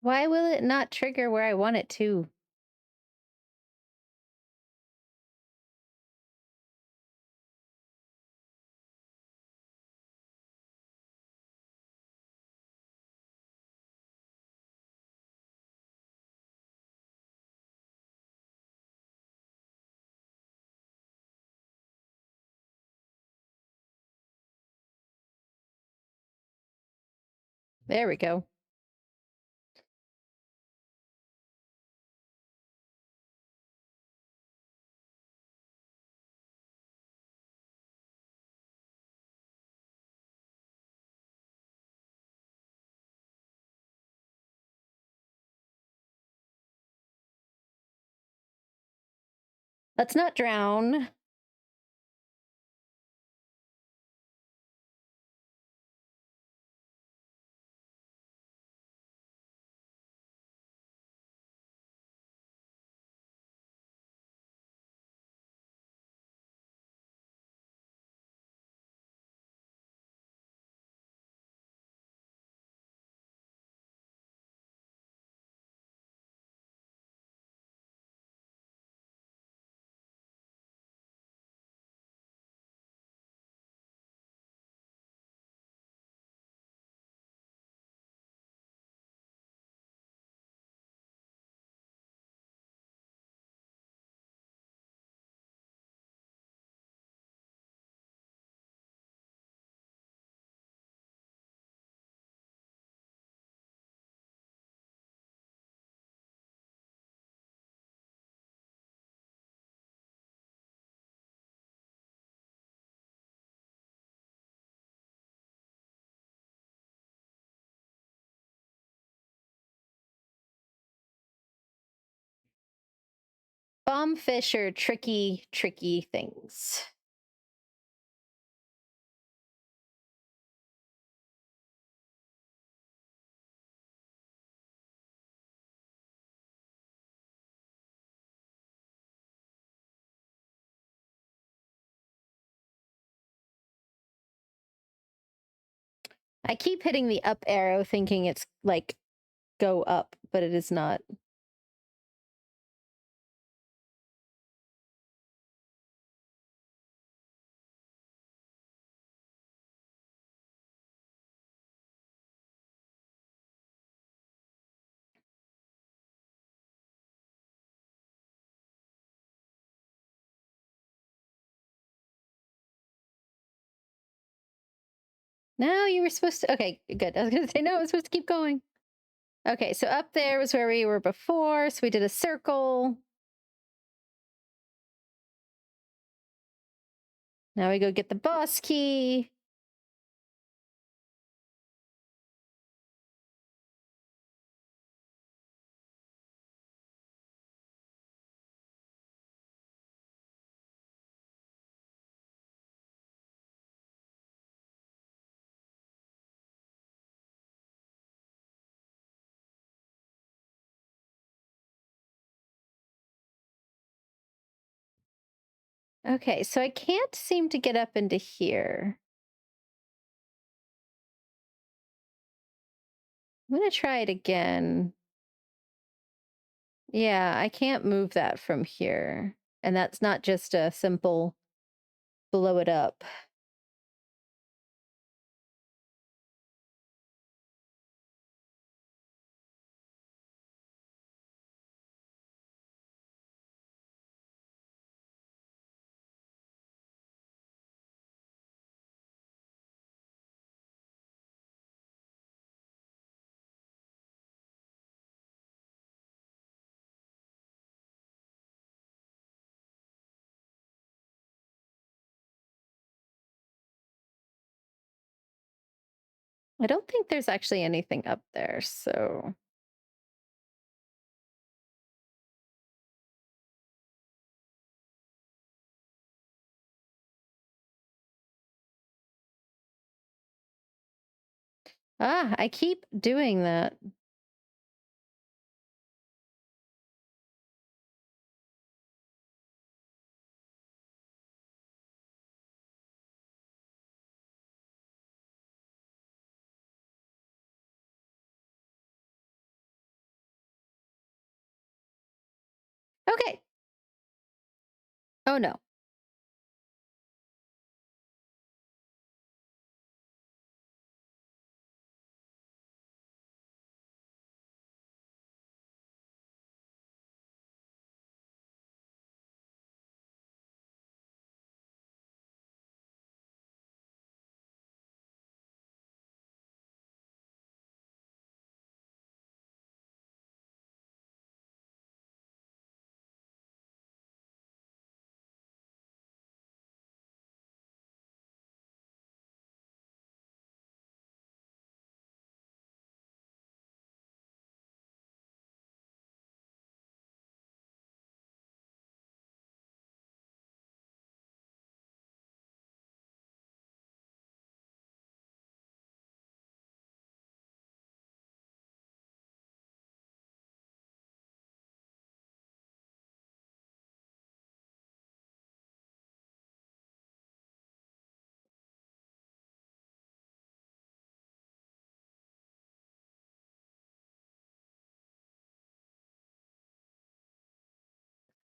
Why will it not trigger where I want it to? There we go. Let's not drown. Bombfish are tricky, tricky things. I keep hitting the up arrow thinking it's like go up, but it is not. No, you were supposed to. Okay, good. I was going to say, no, I was supposed to keep going. Okay, so up there was where we were before. So we did a circle. Now we go get the boss key. Okay, so I can't seem to get up into here. I'm going to try it again. Yeah, I can't move that from here. And that's not just a simple blow it up. I don't think there's actually anything up there, so. Ah, I keep doing that. Okay. Oh no.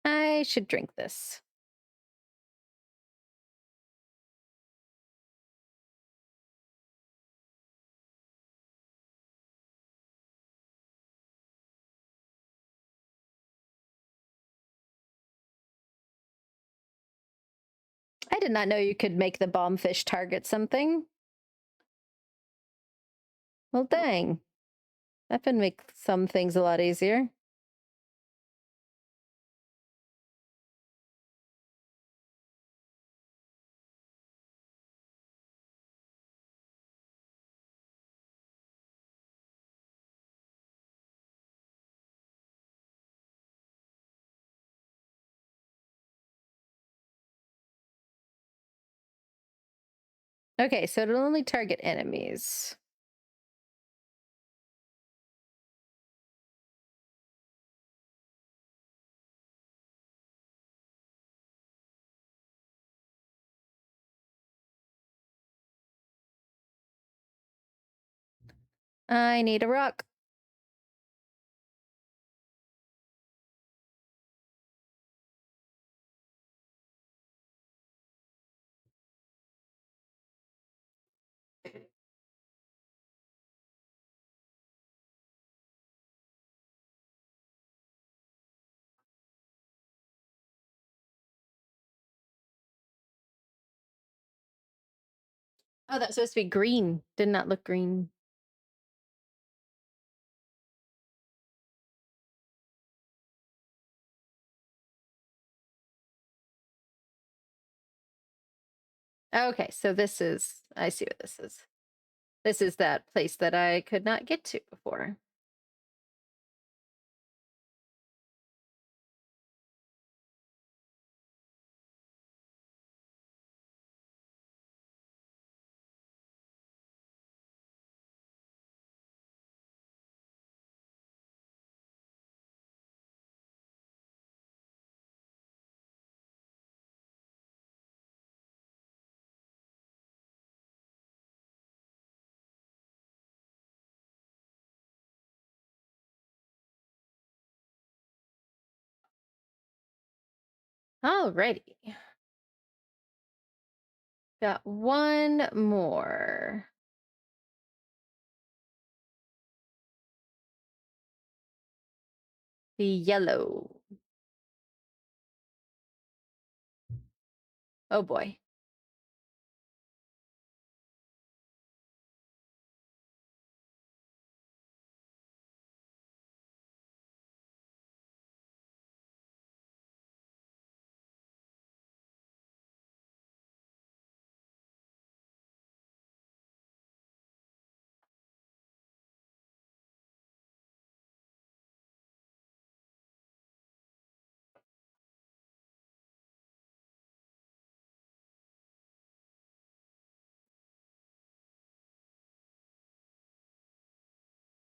I should drink this. I did not know you could make the bombfish target something. Well, dang. That would make some things a lot easier. Okay, so it'll only target enemies. I need a rock. Oh, that's supposed to be green. Did not look green. Okay, so this is, I see what this is. This is that place that I could not get to before. Alrighty. Got one more. The yellow. Oh boy.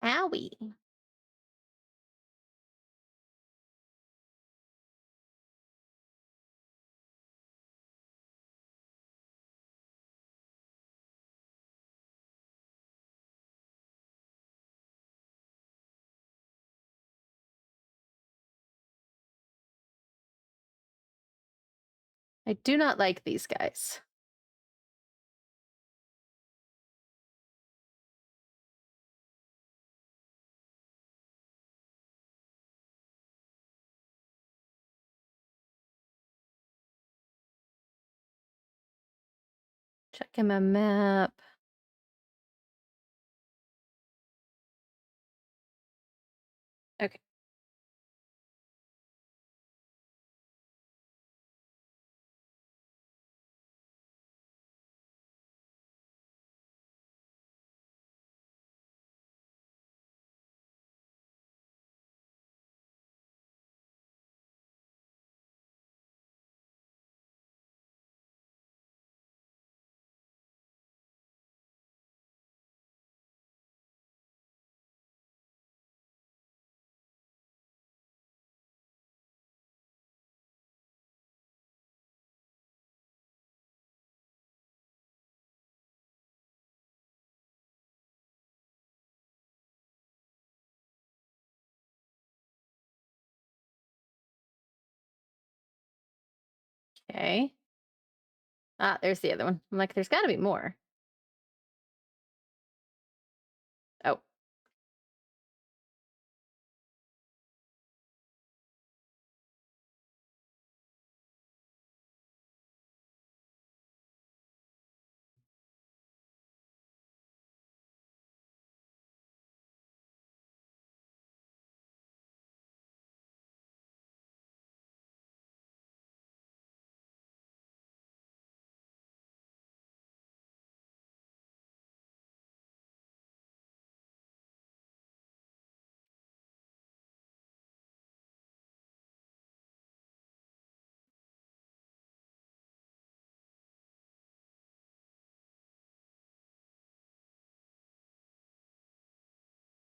Owie. I do not like these guys. Checking my map. Okay. Okay. Ah, there's the other one. I'm like, there's got to be more. Oh,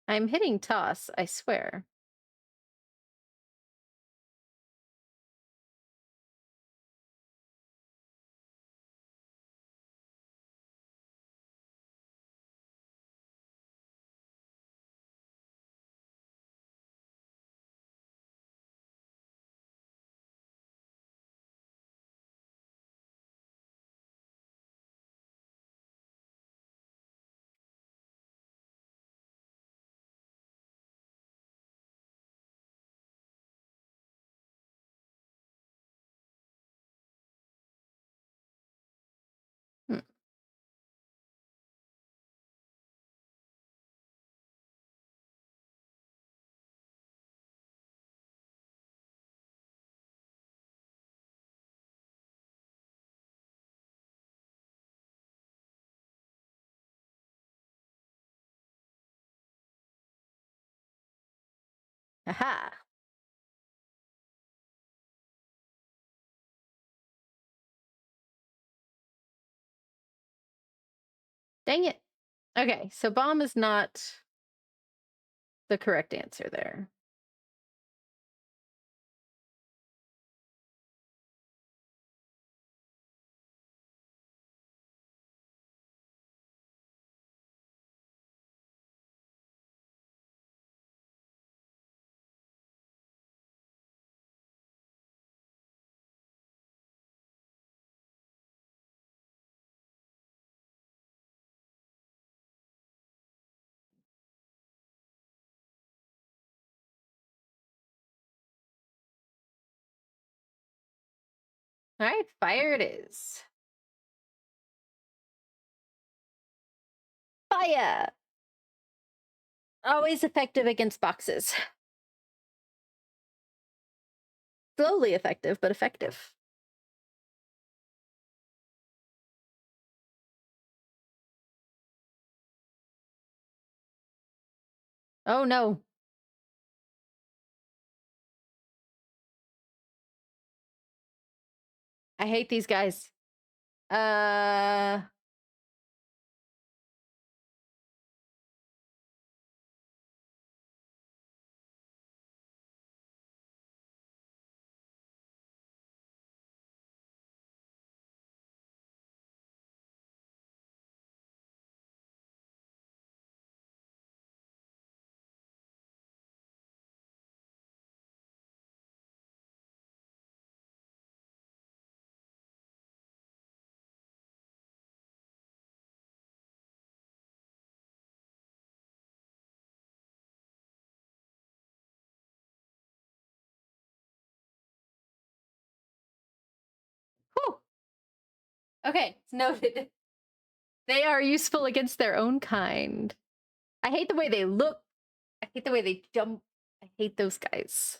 I'm hitting toss, I swear. Hmm. Aha. Dang it. Okay, so bomb is not the correct answer there. All right, fire it is. Fire! Always effective against boxes. Slowly effective, but effective. Oh no. I hate these guys. Uh, Okay, it's noted. They are useful against their own kind. I hate the way they look. I hate the way they jump. I hate those guys.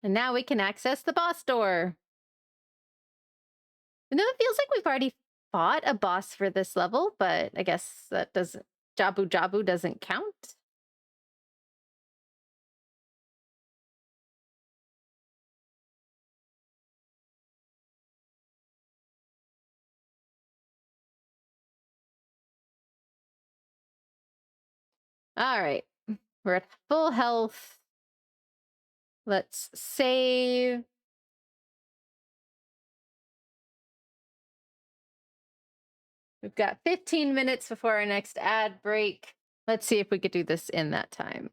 And now we can access the boss door. I know it feels like we've already fought a boss for this level, but I guess that doesn't. Jabu Jabu doesn't count. All right. We're at full health. Let's save. We've got 15 minutes before our next ad break. Let's see if we could do this in that time.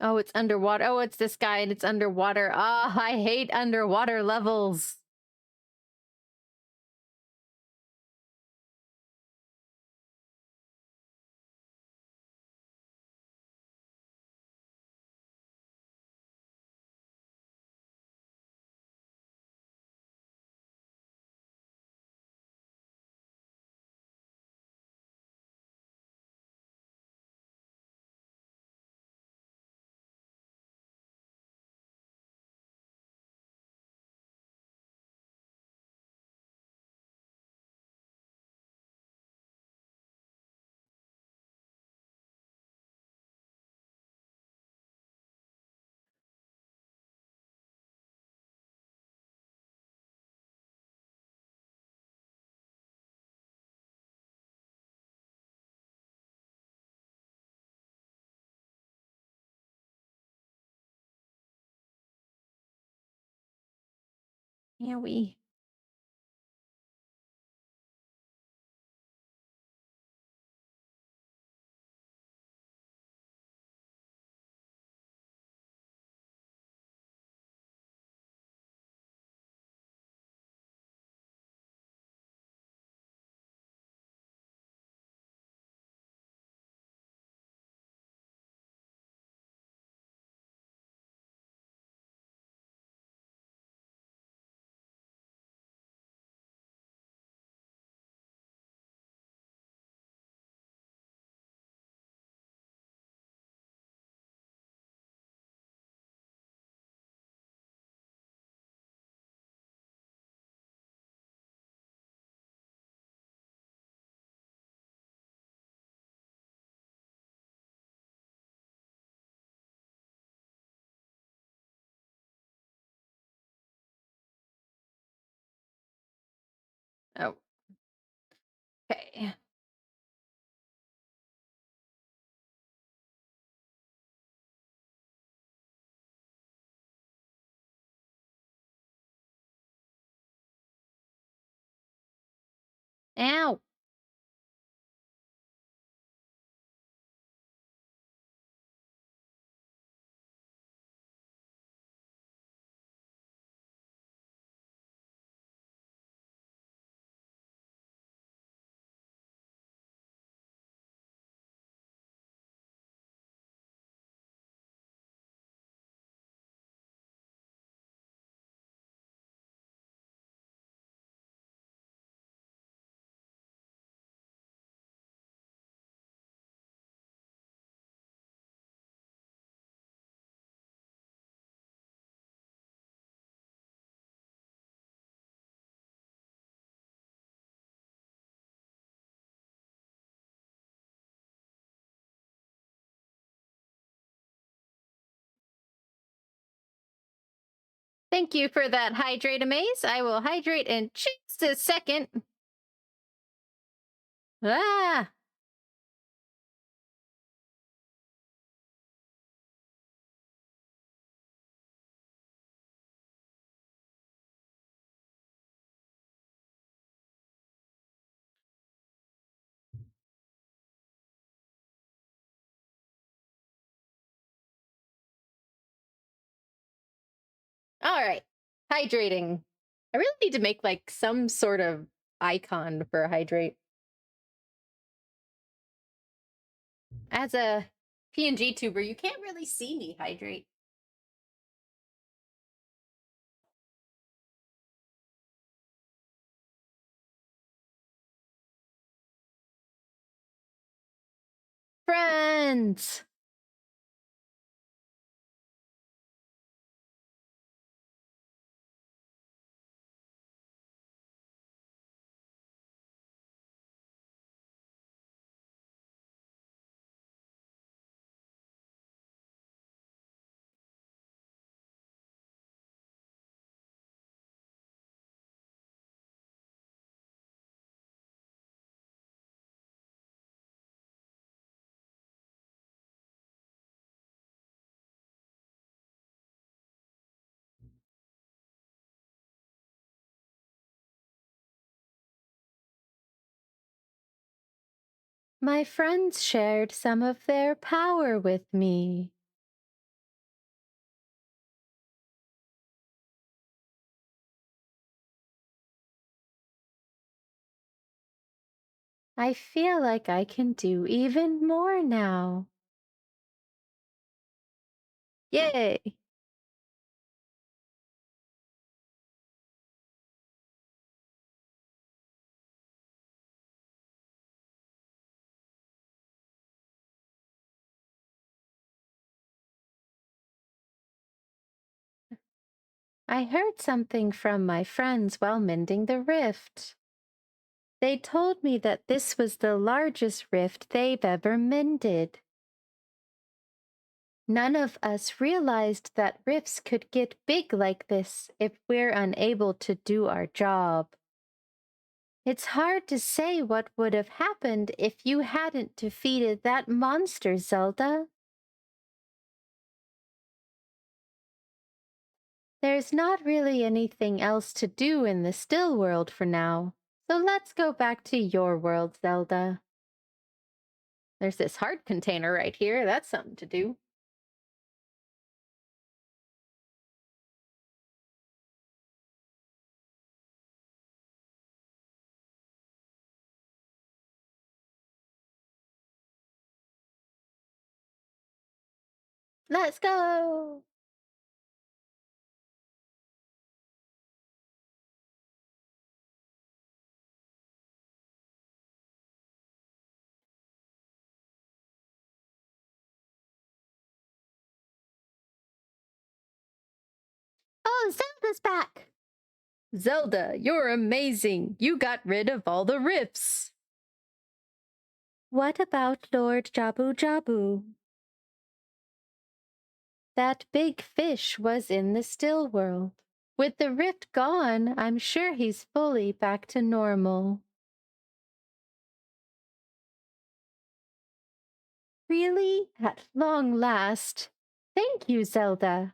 Oh, it's underwater. Oh, it's this guy and it's underwater. Ah, I hate underwater levels. Yeah, we. Oh, okay. Ow. Thank you for that hydrate amaze. I will hydrate in just a second. Ah! All right. Hydrating. I really need to make like some sort of icon for hydrate. As a PNG tuber, you can't really see me hydrate. Friends. My friends shared some of their power with me. I feel like I can do even more now. Yay! I heard something from my friends while mending the rift. They told me that this was the largest rift they've ever mended. None of us realized that rifts could get big like this if we're unable to do our job. It's hard to say what would have happened if you hadn't defeated that monster, Zelda. There's not really anything else to do in the still world for now, so let's go back to your world, Zelda. There's this heart container right here. That's something to do. Let's go! Oh, Zelda's back! Zelda, you're amazing. You got rid of all the rifts. What about Lord Jabu Jabu? That big fish was in the still world. With the rift gone, I'm sure he's fully back to normal. Really? At long last. Thank you, Zelda.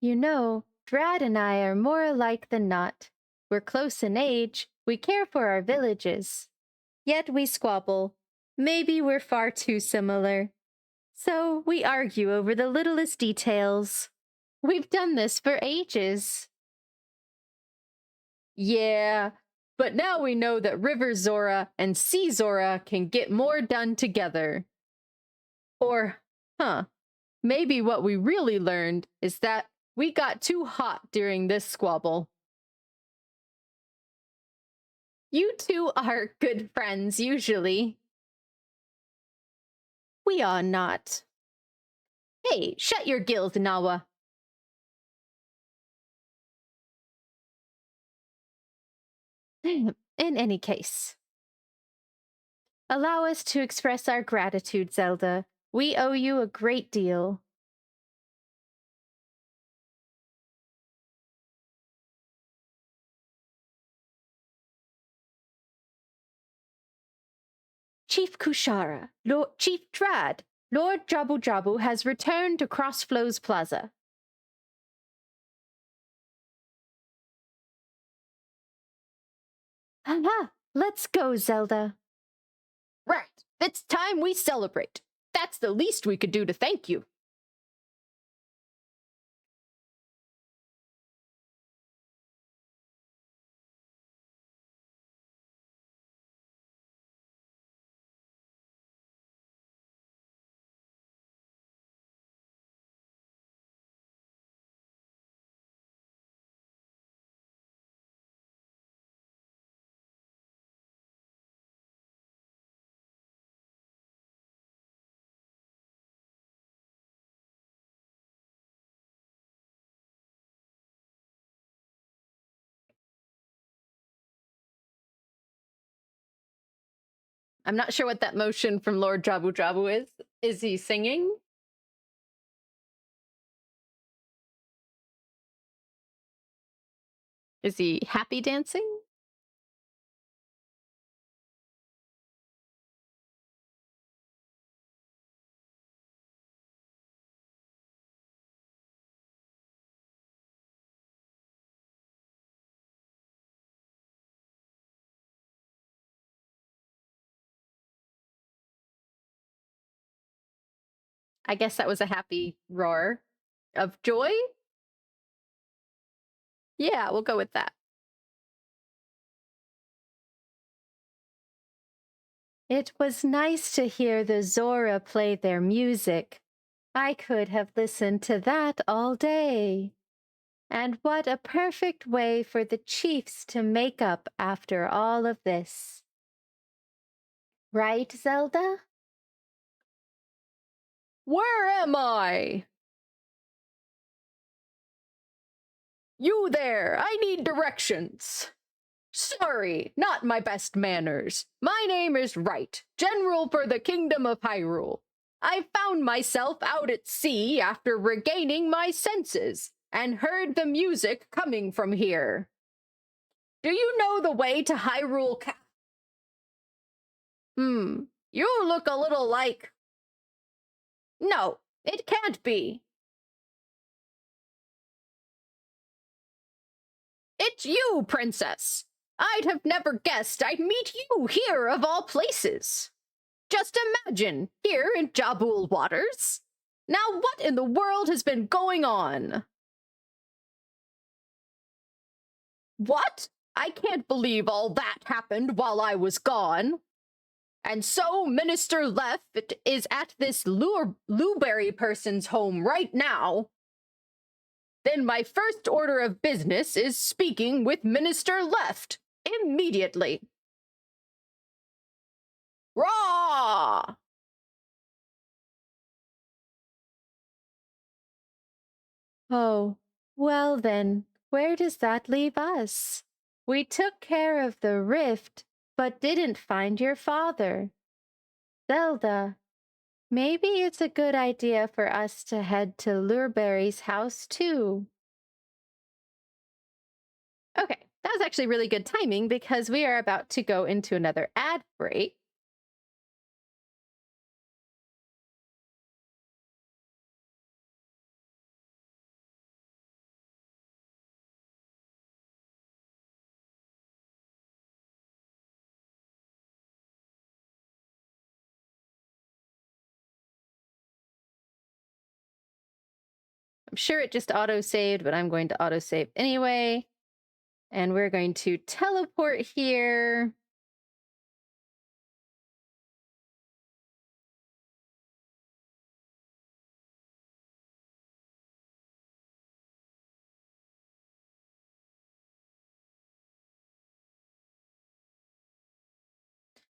You know, Drad and I are more alike than not. We're close in age, we care for our villages. Yet we squabble. Maybe we're far too similar. So we argue over the littlest details. We've done this for ages. Yeah, but now we know that River Zora and Sea Zora can get more done together. Or, huh, maybe what we really learned is that we got too hot during this squabble. You two are good friends, usually. We are not. Hey, shut your gills, Nawa. In any case, allow us to express our gratitude, Zelda. We owe you a great deal. Chief Kushara, Chief Trad, Lord Jabu Jabu has returned to Crossflows Plaza. Aha! Let's go, Zelda. Right. It's time we celebrate. That's the least we could do to thank you. I'm not sure what that motion from Lord Jabu Jabu is. Is he singing? Is he happy dancing? I guess that was a happy roar of joy. Yeah, we'll go with that. It was nice to hear the Zora play their music. I could have listened to that all day. And what a perfect way for the chiefs to make up after all of this. Right, Zelda? Where am I? You there! I need directions! Sorry, not my best manners. My name is Wright, General for the Kingdom of Hyrule. I found myself out at sea after regaining my senses, and heard the music coming from here. Do you know the way to Hyrule you look a little like... No, it can't be. It's you, Princess! I'd have never guessed I'd meet you here of all places. Just imagine, here in Jabul waters. Now what in the world has been going on? What? I can't believe all that happened while I was gone. And so Minister Left is at this Luberry person's home right now. Then my first order of business is speaking with Minister Left immediately. Raw! Oh, well then, where does that leave us? We took care of the rift, but didn't find your father. Zelda, maybe it's a good idea for us to head to Lureberry's house too. Okay, that was actually really good timing because we are about to go into another ad break. I'm sure it just auto-saved, but I'm going to auto-save anyway. And we're going to teleport here.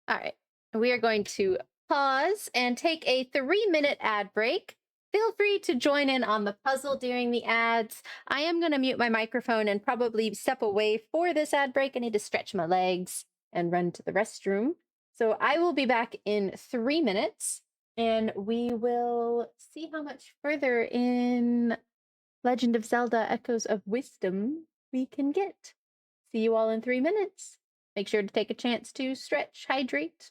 All right, we are going to pause and take a 3-minute ad break. Feel free to join in on the puzzle during the ads. I am going to mute my microphone and probably step away for this ad break. I need to stretch my legs and run to the restroom. So I will be back in 3 minutes, and we will see how much further in Legend of Zelda Echoes of Wisdom we can get. See you all in 3 minutes. Make sure to take a chance to stretch, hydrate,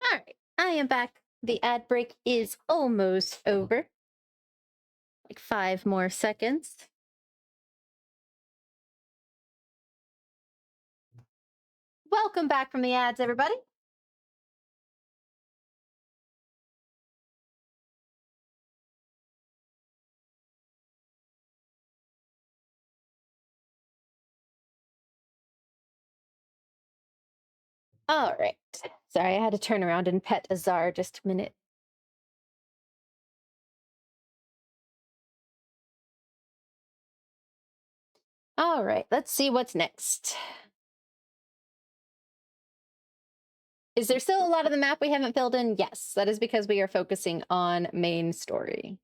All right, I am back. The ad break is almost over. Like 5 more seconds. Welcome back from the ads, everybody. All right. Sorry, I had to turn around and pet Azar just a minute. All right, let's see what's next. Is there still a lot of the map we haven't filled in? Yes, that is because we are focusing on main story.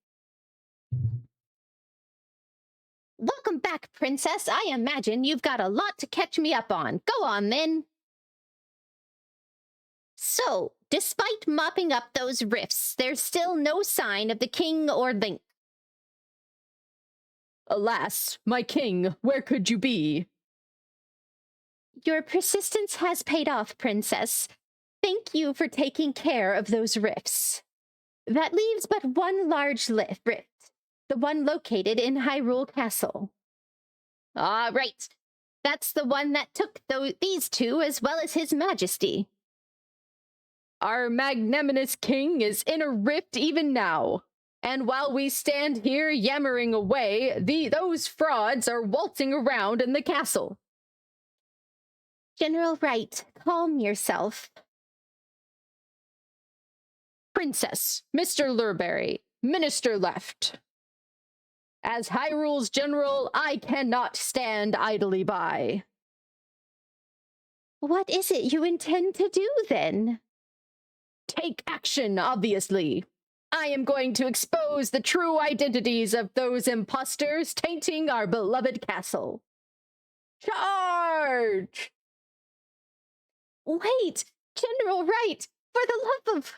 Welcome back, Princess. I imagine you've got a lot to catch me up on. Go on, then. So, despite mopping up those rifts, there's still no sign of the king or Link. Alas, my king, where could you be? Your persistence has paid off, Princess. Thank you for taking care of those rifts. That leaves but one large rift, the one located in Hyrule Castle. Ah, right. That's the one that took these two as well as His Majesty. Our magnanimous king is in a rift even now. And while we stand here yammering away, those frauds are waltzing around in the castle. General Wright, calm yourself. Princess, Mr. Lurberry, Minister left. As Hyrule's general, I cannot stand idly by. What is it you intend to do, then? Take action, obviously. I am going to expose the true identities of those imposters tainting our beloved castle. Charge! Wait, General Wright, for the love of...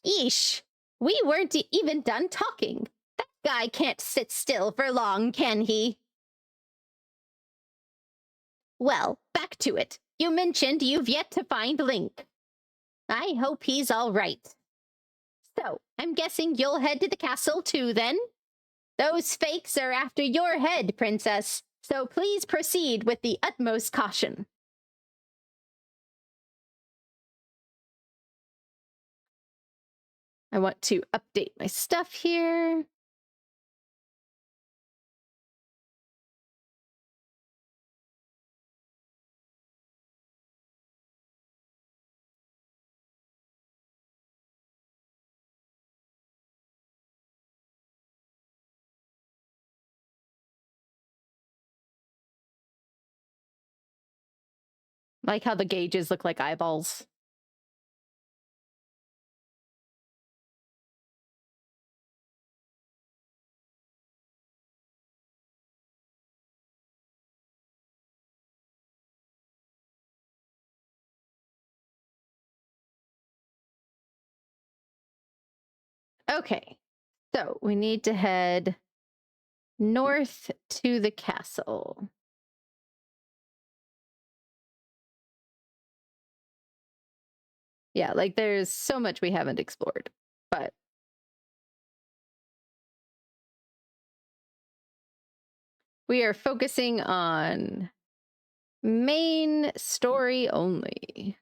Eesh, we weren't even done talking. That guy can't sit still for long, can he? Well, back to it. You mentioned you've yet to find Link. I hope he's all right. So, I'm guessing you'll head to the castle too, then? Those fakes are after your head, Princess, so please proceed with the utmost caution. I want to update my stuff here. Like how the gauges look like eyeballs. Okay, so we need to head north to the castle. Yeah, like there's so much we haven't explored, but we are focusing on main story only.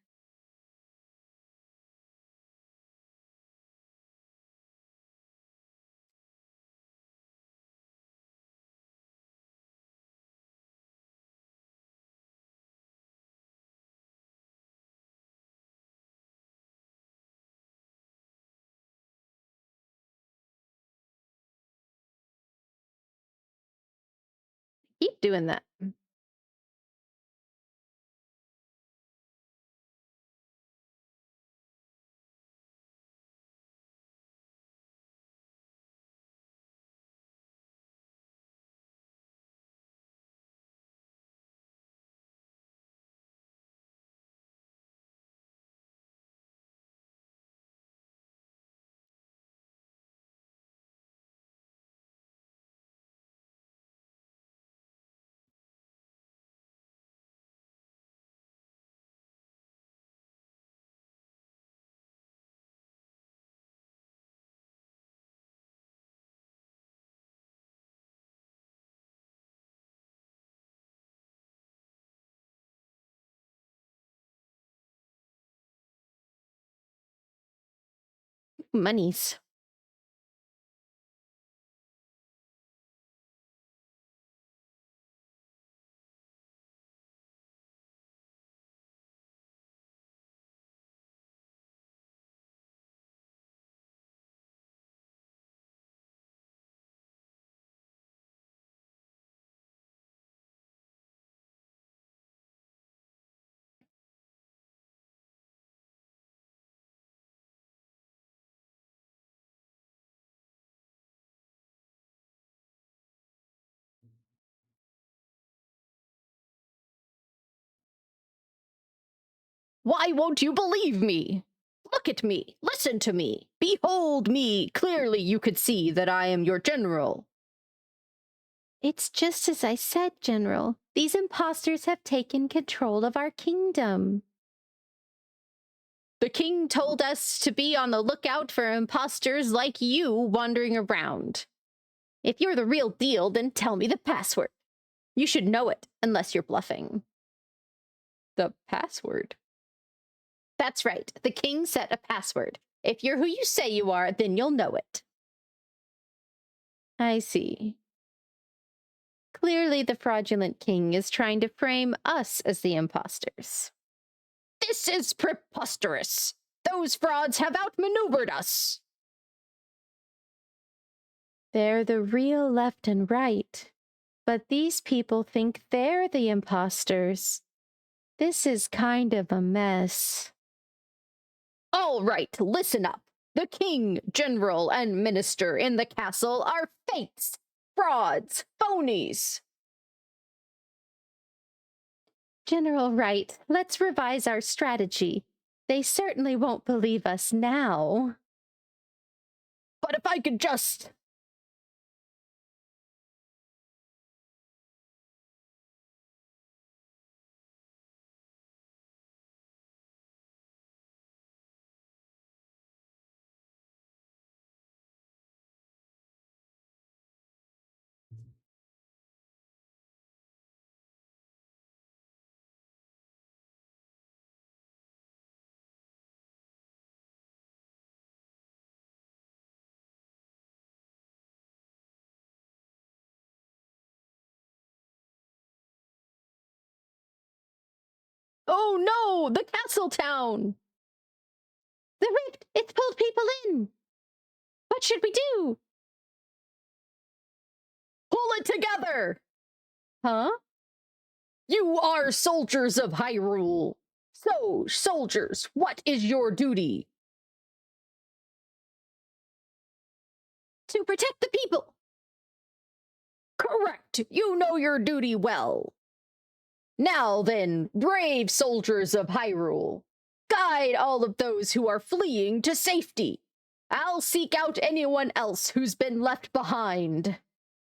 Keep doing that. Monies. Why won't you believe me? Look at me. Listen to me. Behold me. Clearly you could see that I am your general. It's just as I said, General. These imposters have taken control of our kingdom. The king told us to be on the lookout for imposters like you wandering around. If you're the real deal, then tell me the password. You should know it, unless you're bluffing. The password? That's right. The king set a password. If you're who you say you are, then you'll know it. I see. Clearly, the fraudulent king is trying to frame us as the imposters. This is preposterous. Those frauds have outmaneuvered us. They're the real left and right. But these people think they're the imposters. This is kind of a mess. All right, listen up. The king, general, and minister in the castle are fakes, frauds, phonies. General Wright, let's revise our strategy. They certainly won't believe us now. But if I could just... Oh no, the castle town! The rift, it's pulled people in. What should we do? Pull it together! Huh? You are soldiers of Hyrule. So, soldiers, what is your duty? To protect the people. Correct. You know your duty well. Now then, brave soldiers of Hyrule, guide all of those who are fleeing to safety. I'll seek out anyone else who's been left behind.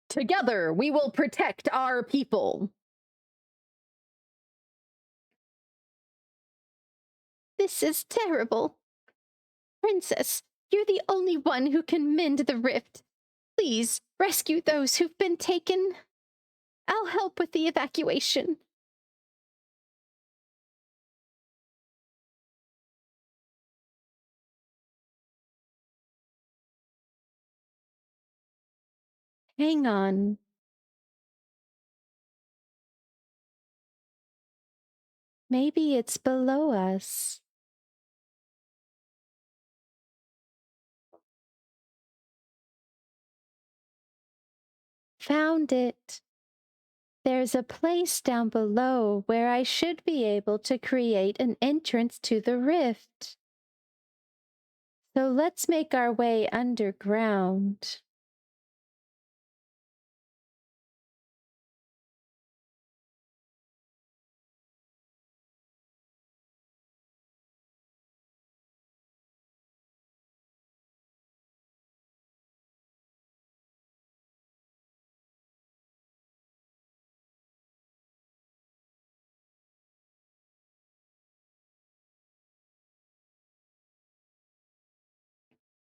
Together, we will protect our people. This is terrible. Princess, you're the only one who can mend the rift. Please, rescue those who've been taken. I'll help with the evacuation. Hang on. Maybe it's below us. Found it. There's a place down below where I should be able to create an entrance to the rift. So let's make our way underground.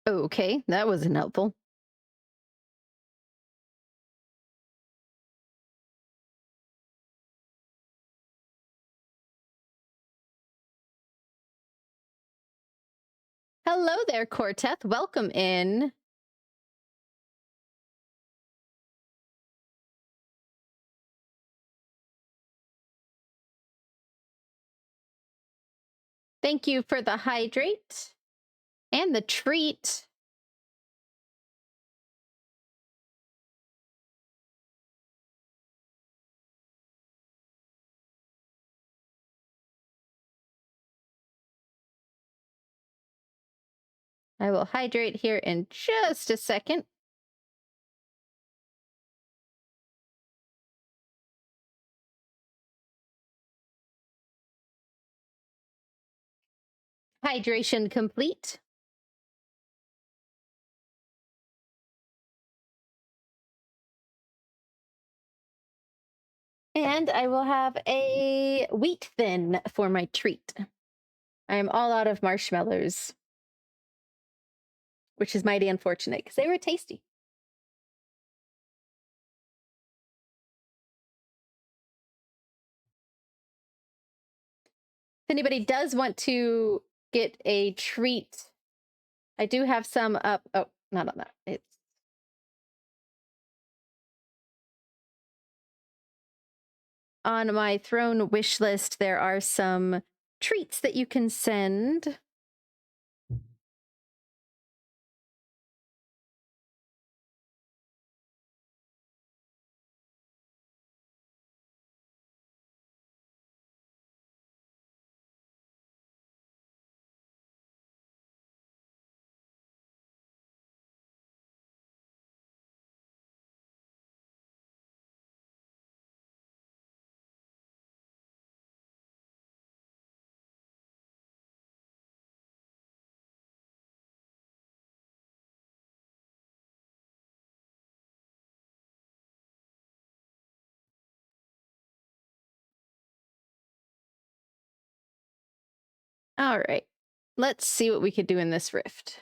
Okay, that wasn't helpful. Hello there, Corteth. Welcome in. Thank you for the hydrate and the treat. I will hydrate here in just a second. Hydration complete. And I will have a wheat thin for my treat. I am all out of marshmallows, which is mighty unfortunate because they were tasty. If anybody does want to get a treat, I do have some up. Oh, not on that. It's on my throne wish list. There are some treats that you can send. All right. Let's see what we could do in this rift.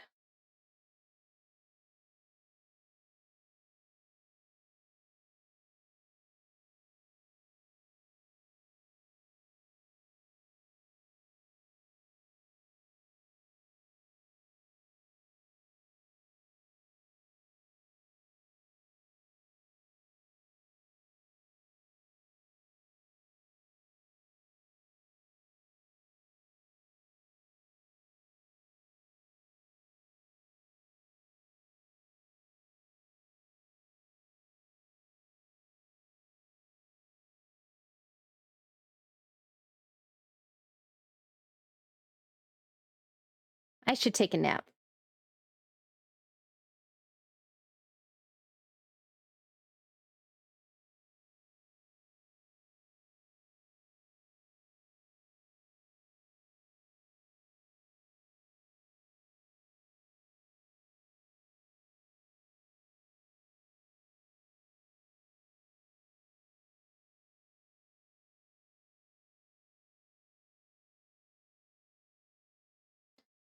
I should take a nap.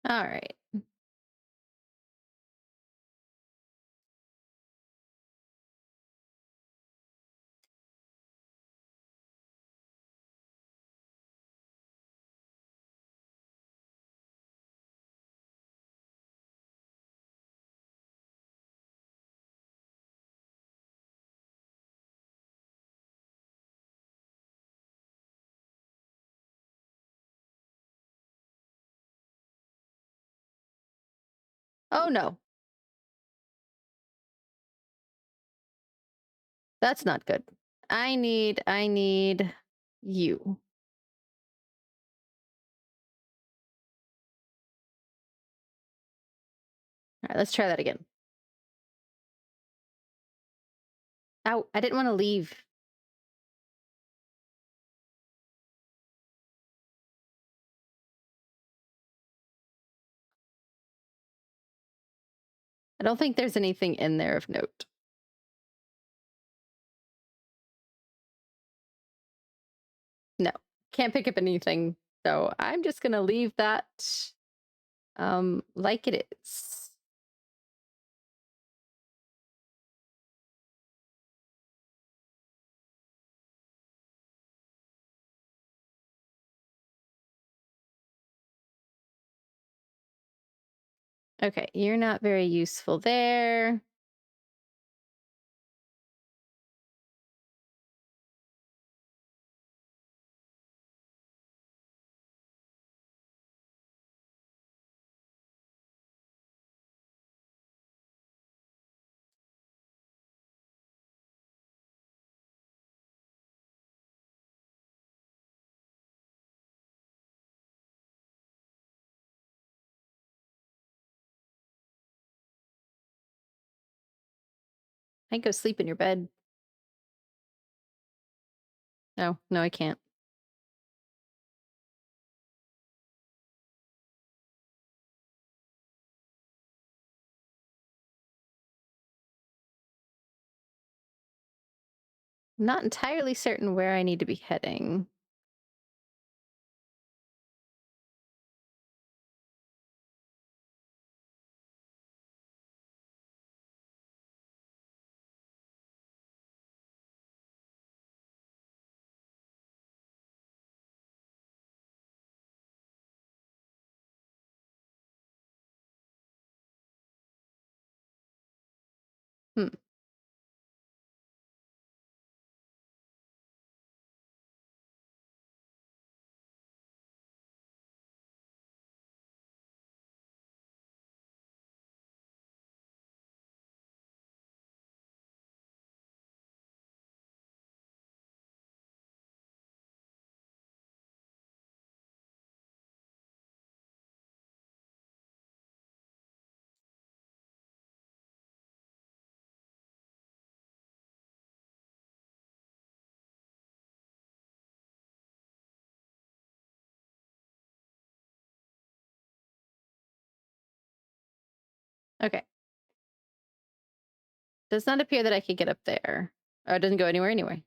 All right. Oh no. That's not good. I need you. All right, let's try that again. Ow, I didn't want to leave. I don't think there's anything in there of note. No, can't pick up anything. So I'm just gonna leave that like it is. Okay, you're not very useful there. I go sleep in your bed. No, no, I can't. I'm not entirely certain where I need to be heading. Hmm. Okay. Does not appear that I could get up there. Or it doesn't go anywhere anyway.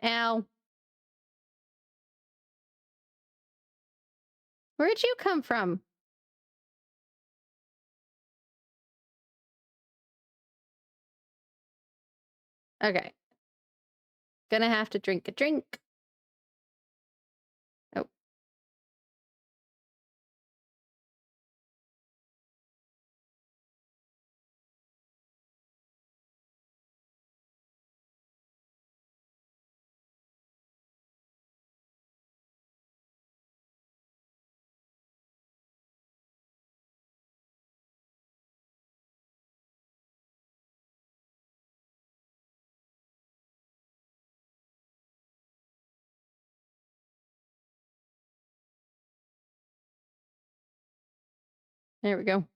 Ow. Where'd you come from? Okay. Gonna have to drink a drink. Oh, there we go.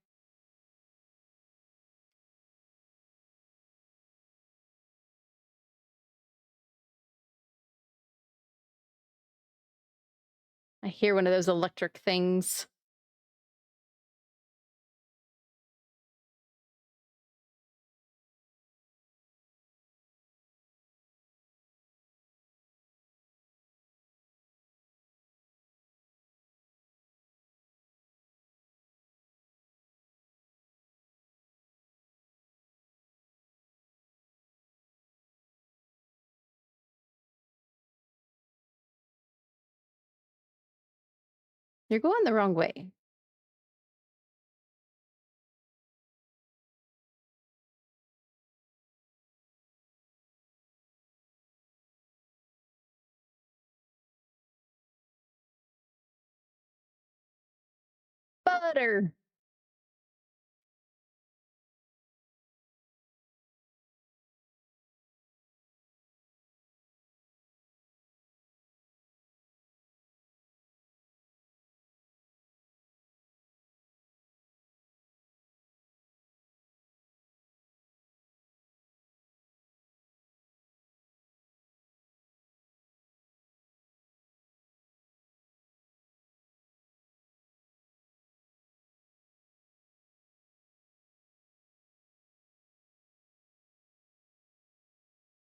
I hear one of those electric things. You're going the wrong way. Butter.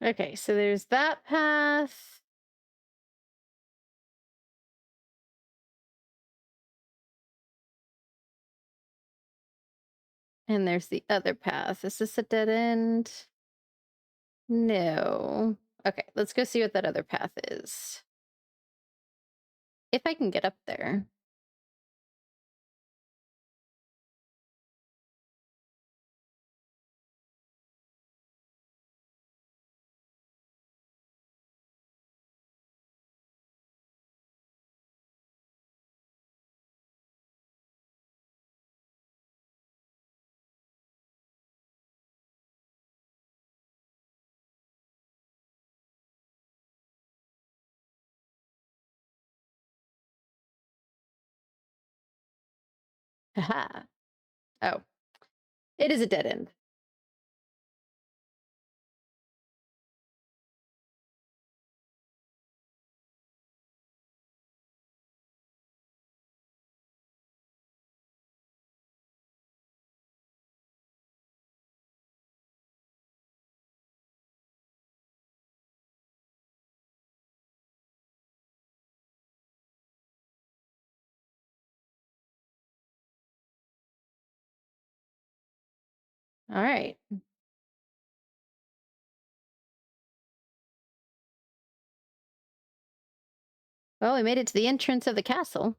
Okay, so there's that path. And there's the other path. Is this a dead end? No. Okay, let's go see what that other path is. If I can get up there. Haha. Oh, it is a dead end. All right. Well, we made it to the entrance of the castle.